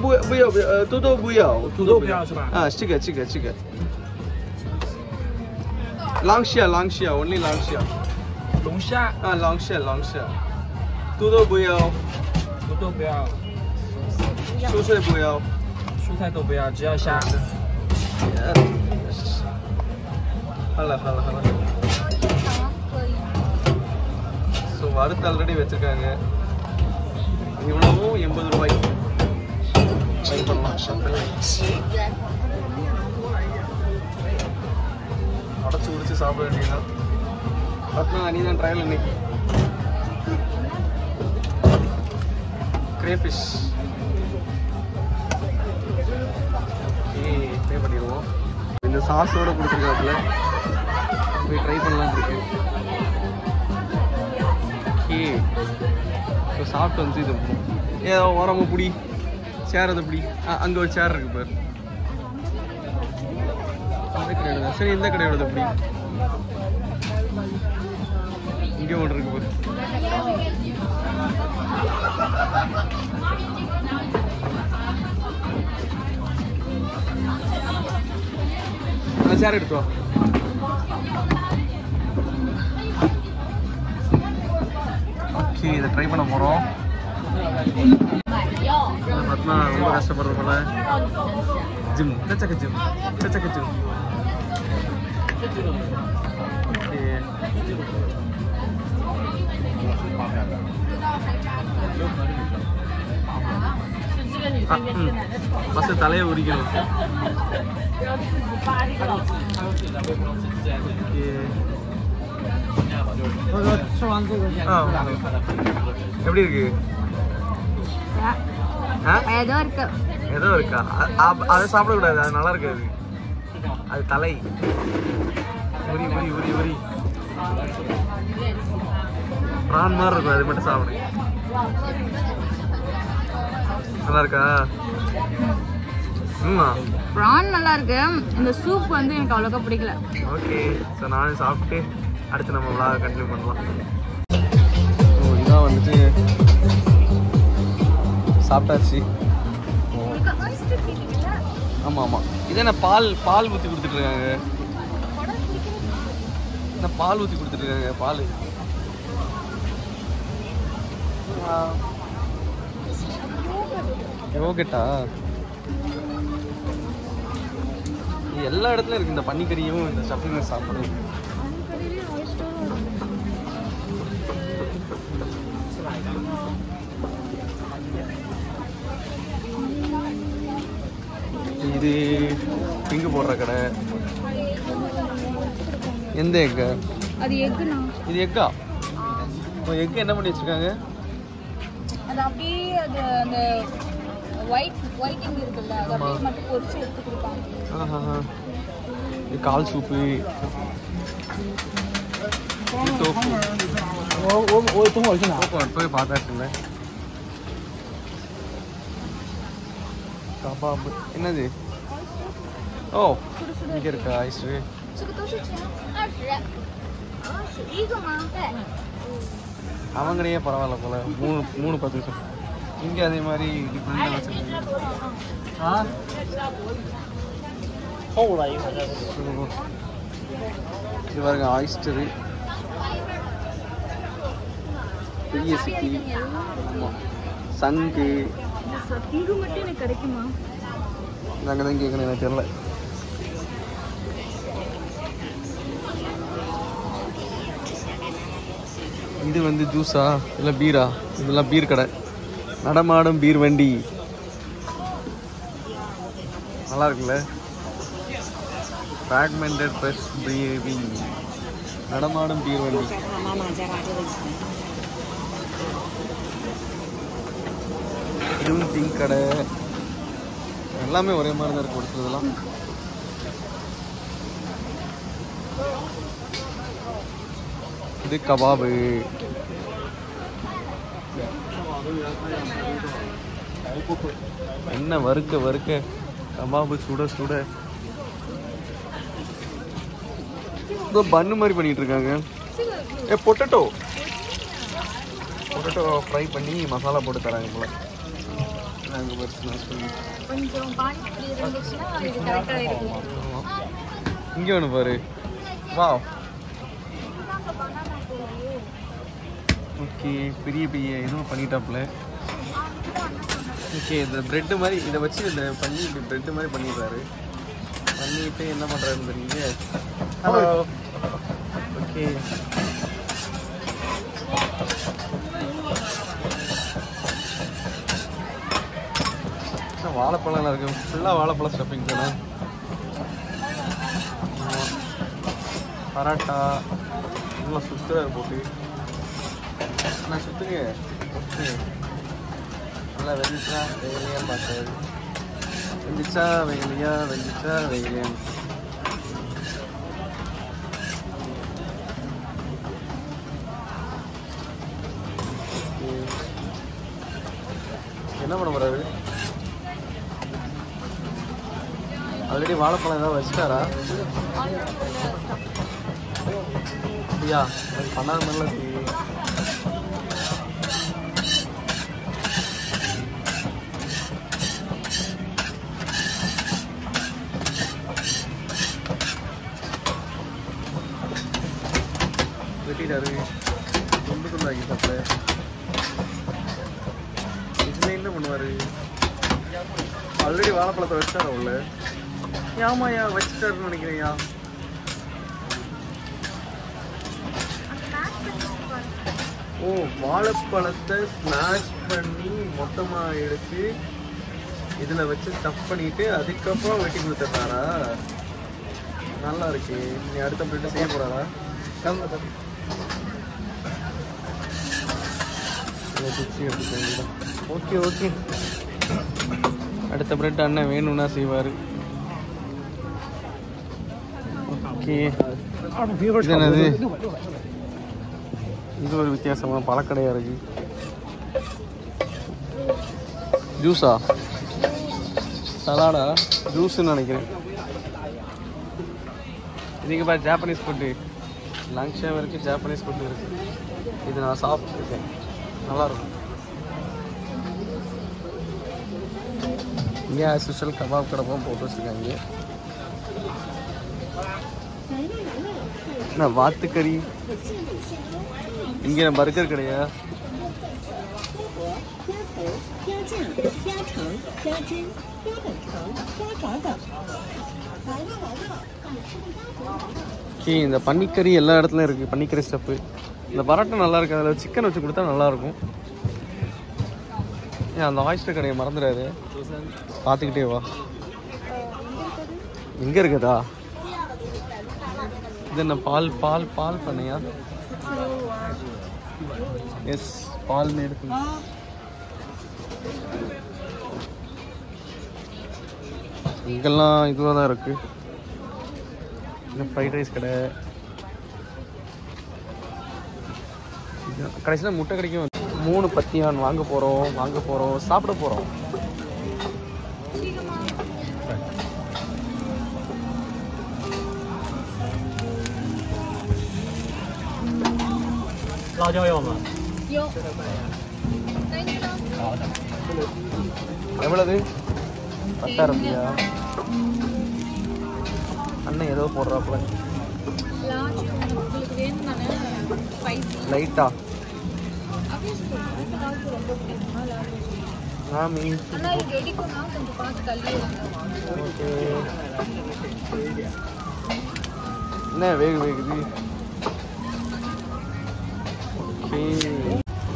不要，土豆不要，土豆不要是吧？啊，这个。龙虾 ，only 龙虾。龙虾。啊，龙虾。土豆不要。土豆不要。蔬菜不要。蔬菜都不要，只要虾。好了。ஸோ வறுத்து ஆல்ரெடி வச்சுருக்காங்க. இவ்வளவும் 80 ரூபாய். ட்ரை பண்ணலாம். அடைச்சி உடிச்சு சாப்பிட வேண்டியதுதான். பத்மா நீ தான் ட்ரையல் இன்னைக்கு. கிரேஃபிஷ் பே பண்ணிடுவோம். இந்த சாஸோட கொடுத்துருக்காப்புல போய் ட்ரை பண்ணலாம் இருக்கு. ஓகே, ஸோ சாப்பிட்டு வந்து இது ஏதோ ஓரமாக பிடி சேர், அதை பிடி. அங்கே ஒரு சேர் இருக்கு பாரு. அந்த கடையோட சரி, இந்த கடையோட பிடி. இங்கே ஒன்று இருக்கு பாரு. அந்த சேர் எடுத்து வா. ஓகே, இதை ட்ரை பண்ண போகிறோம். பத்மா ரொம்ப கஷ்டப்படுற போல. ஜிம் சச்சக்க ஜிம். ஓகே, ஃபஸ்ட்டு தலையை உரிக்கணும். எப்படி இருக்கு? ஏதோ இருக்கா? அதை சாப்பிடக்கூடாது, அது நல்லா இருக்காது. அது தலை உரி பிரான் மாதிரி இருக்கும். அது மட்டும் சாப்பிடு. நல்லா இருக்கா? பிரான் நல்லா இருக்கு. இந்த சூப் வந்து எனக்கு அவ்வளோக்கா பிடிக்கல. ஓகே, ஸோ நானும் சாப்பிட்டு அடுத்து நம்ம விளாக கண்டினியூ பண்ணலாம். ஸோ இதான் வந்துட்டு சாப்பிட்டாச்சு. ஆமாம், இதே நான் பால் ஊற்றி கொடுத்துட்ருக்காங்க. பால் ஊற்றி கொடுத்துட்ருக்காங்க. பால் யோகட்டா எல்லா இடத்துலையும் இருக்குது. இந்த பன்னிக்கறியும் இந்த ஸ்டஃபிங் சாப்பிட்றது. இது பிங்கு போடுற கடை. எந்த எக்கு? அது எக்குண்ணா. இது எக்கா? எக்கு என்ன பண்ணி வச்சிருக்காங்க? அது அப்படியே அது அந்த ஒயிட்டிங் இருக்குல்ல, அது அப்படியே மட்டும் பொரிச்சு எடுத்து கொடுப்பாங்க. இது கால் சூப்பு. போய் பார்த்தாச்சுல்ல. கபாப் என்னது? ஓ, இங்கே இருக்கா ஐஸு? அவங்களையே பரவாயில்ல போல. 3-10 இங்கே அதே மாதிரி டிஃப்ரெண்டாக வச்சுருக்காங்க. இது பாருங்க ஆயிஸ்டரு பெரிய சிக்கி சங்கு சங்கு மட்டும் எனக்கு கிடைக்குமா? நாங்கள் தான் கேட்கணும், எனக்கு தெரியல. இது வந்து ஜூஸா இல்லை பீரா? இதெல்லாம் பீர் கடை, நடமாடும் பீர் வண்டி. நல்லா இருக்குல்ல? ஃப்ராக்மெண்டட் ஃப்ரெஷ் பிரீவிங், நடமாடும் பீர் வண்டி. இதுவும் டீ கடை. எல்லாமே ஒரே மாதிரி தான் இருக்கு கொடுத்துருதெல்லாம். இது கபாபு. என்ன வறுக்க வறுக்க கபாபு சுட சுட பன்னு மாதிரி பண்ணிட்டு இருக்காங்க. பொட்டேட்டோ ஃப்ரை பண்ணி மசாலா போட்டு தராங்க போல. கொஞ்சம் பானிபூரி இருந்துச்சுன்னா இது கரெக்டா இருக்கும். இங்க ஒன்று பாரு. வா ஓகே, பெரிய பெரிய இதுவும் பண்ணிட்டாப்ல. ஓகே, இந்த பிரெட்டு மாதிரி இதை வச்சு இந்த பண்ணி இப்படி பிரெட்டு மாதிரி பண்ணிடுறாரு. பண்ணிட்டு என்ன பண்ணுறாருன்னு தெரியுங்க. ஹலோ. ஓகே, வாழைப்பழம்லாம் இருக்கு. ஃபுல்லாக வாழைப்பழம் ஸ்டஃபிங் தானே. பரோட்டா நல்லா சுற்றுறாரு போட்டு. நான் சுற்றுங்க. ஓகே, நல்லா வெந்துச்சா வெயிலையான்னு பார்த்தாரு. வெந்துச்சா வெயிலையா, வெந்துச்சா வெயிலையான்னு. என்ன பண்ண போறாரு? ஆல்ரெடி வாழைப்பழம் ஏதாவது வச்சுட்டாரா? அப்படியா? பண்ணாத மாதிரிலாம் இருக்கு. வெட்டிட்டாரு. துண்டு துண்டாக்கி சாப்பிட. இதுல என்ன பண்ணுவாரு? ஆல்ரெடி வாழைப்பழத்தை வச்சுட்டாரா உள்ள? ஏமாயா வச்சுட்டாருன்னு நினைக்கிறியா? ஓ, வாழைப்பழத்தை ஸ்மாஷ் பண்ணி மொத்தமாக எடுத்து இதில் வச்சு ஸ்டஃப் பண்ணிட்டு அதுக்கப்புறம் வெட்டி கொடுத்துட்றாரா? நல்லா இருக்கு. நீ அடுத்த பிரெட்டு செய்ய போறாரா? ஓகே ஓகே, அடுத்த பிரெட் அண்ணன் வேணும்னா செய்வார். ஓகே, இது என்னது? இது ஒரு வித்தியாசமான பழக்கடையா இருக்கு. ஜூஸா சலாடா? ஜூஸ்ன்னு நினைக்கிறேன். இதுக்கு பாரு ஜாப்பனீஸ் ஃபுட்டு. லங்ச் டைம் இருக்குது, ஜாப்பனீஸ் ஃபுட்டு இருக்குது. இது நான் சாப்பிட்டுருக்கேன், நல்லாயிருக்கும். இங்கே ஆஸ் யூஷுவல் கபாப் கடப்பும் போட்டு வச்சுருக்காங்க. என்ன வாத்துக்கறி? இங்கே பர்கர் கடையா? இந்த பன்னிக்கறி எல்லா இடத்துலையும் இருக்குது. பன்னிக்கறி ஸ்டப்பு. இந்த பரோட்டா நல்லா இருக்குது. அதில் சிக்கன் வச்சு கொடுத்தா நல்லாயிருக்கும். ஏன் அந்த ஆயிஸ்டர் கடையை மறந்துடாது, பார்த்துக்கிட்டே வா. எங்கே இருக்குதா? இது என்ன பால் பால் பால் பண்ணையா? எஸ், பால் எடுத்து. இங்கெல்லாம் இதுவாக தான் இருக்குது. இந்த ஃப்ரைட் ரைஸ் கடை. கடைசியில் முட்டை கிடைக்கும். 3 பத்தியான் வாங்க போகிறோம் சாப்பிட போகிறோம். எவ்வளவு? 10,000 ரூபாயா? அண்ணன் ஏதோ போடுறாப்புல லார்ஜ் உங்களுக்கு வேணும் தானே ஸ்பைசி லைட்டா அப்படியே சொல்லுங்க லார்ஜ் ரொம்ப பிடிக்குமா லார்ஜ் மாமி அண்ணா இது வெடிக்கும்னா கொஞ்சம் பார்த்து தள்ளி வாங்க ஓகே என்ன வேகுது ஓகே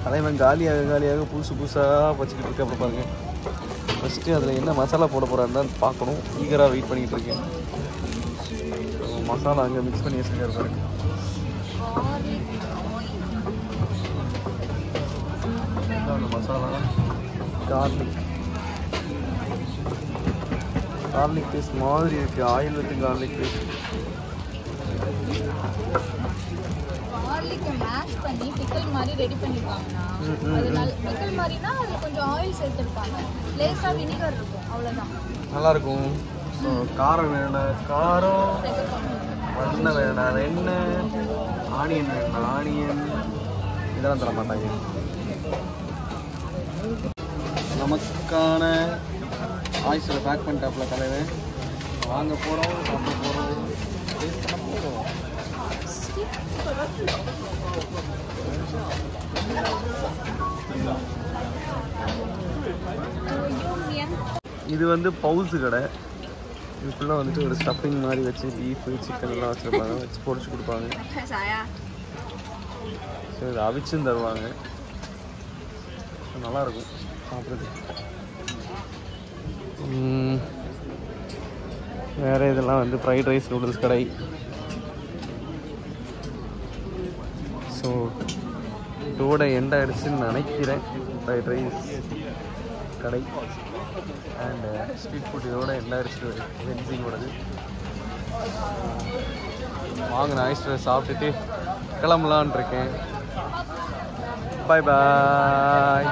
அதே மாதிரி காலியாக புதுசாக வச்சுக்கிட்டு இருக்கு. அப்புறம் பாருங்க ஃபஸ்ட்டு அதில் என்ன மசாலா போட போகிறான்னு பார்க்கணும். ஈகராக வெயிட் பண்ணிக்கிட்டு இருக்கேன். மசாலா அங்கே மிக்ஸ் பண்ணி வச்சுருக்காரு பாருங்க. அந்த மசாலா கார்லிக் பேஸ்ட் மாதிரி இருக்குது. ஆயில் வித் கார்லிக் பேஸ்ட் கார்லிக்கை மேஷ் பண்ணி பிக்கல் மாதிரி ரெடி பண்ணிருக்காங்கண்ணா. அதனால பிக்கல் மாதிரினா அதில் கொஞ்சம் ஆயில் சேர்த்துருப்பாங்க. லேசாக வினிகர் இருக்கும், அவ்வளோதான். நல்லாயிருக்கும். ஸோ காரம் வேணும் காரம், வெண்ணெய் வேணும் வெண்ணெய், ஆனியன் வேணும் ஆனியன், இதெல்லாம் தர மாட்டாங்க. நமக்கான ஆயிஸ்டரை பேக் பண்ணிட்டாப்புல தலைவன். வாங்க போகிறோம், சாப்பிட போகிறோம், டேஸ்ட் பண்ண போகிறோம். இது வந்து பவுசு கடை. இதுக்குள்ளே வந்துட்டு ஒரு ஸ்டஃபிங் மாதிரி வச்சு பீஃபு சிக்கன் எல்லாம் வச்சுருப்பாங்க, வச்சு பொரிச்சு கொடுப்பாங்க. ஸோ இது அவிச்சும் தருவாங்க. நல்லாயிருக்கும் சாப்பிட்றதுக்கு. வேறு இதெல்லாம் வந்து ஃப்ரைட் ரைஸ் நூடுல்ஸ் கடை. ஸோ இதோட எண்ட் ஆகிடுச்சுன்னு நினைக்கிறேன். ஃப்ரைட் ரைஸ் கடை அண்ட் ஸ்ட்ரீட் ஃபுட் இதோட எண்ட் ஆகிடுச்சு. வென்சிங்கோடது வாங்கின ஆயிஸ்டரை சாப்பிட்டுட்டு கிளம்பலான் இருக்கேன். பாய் பாய்.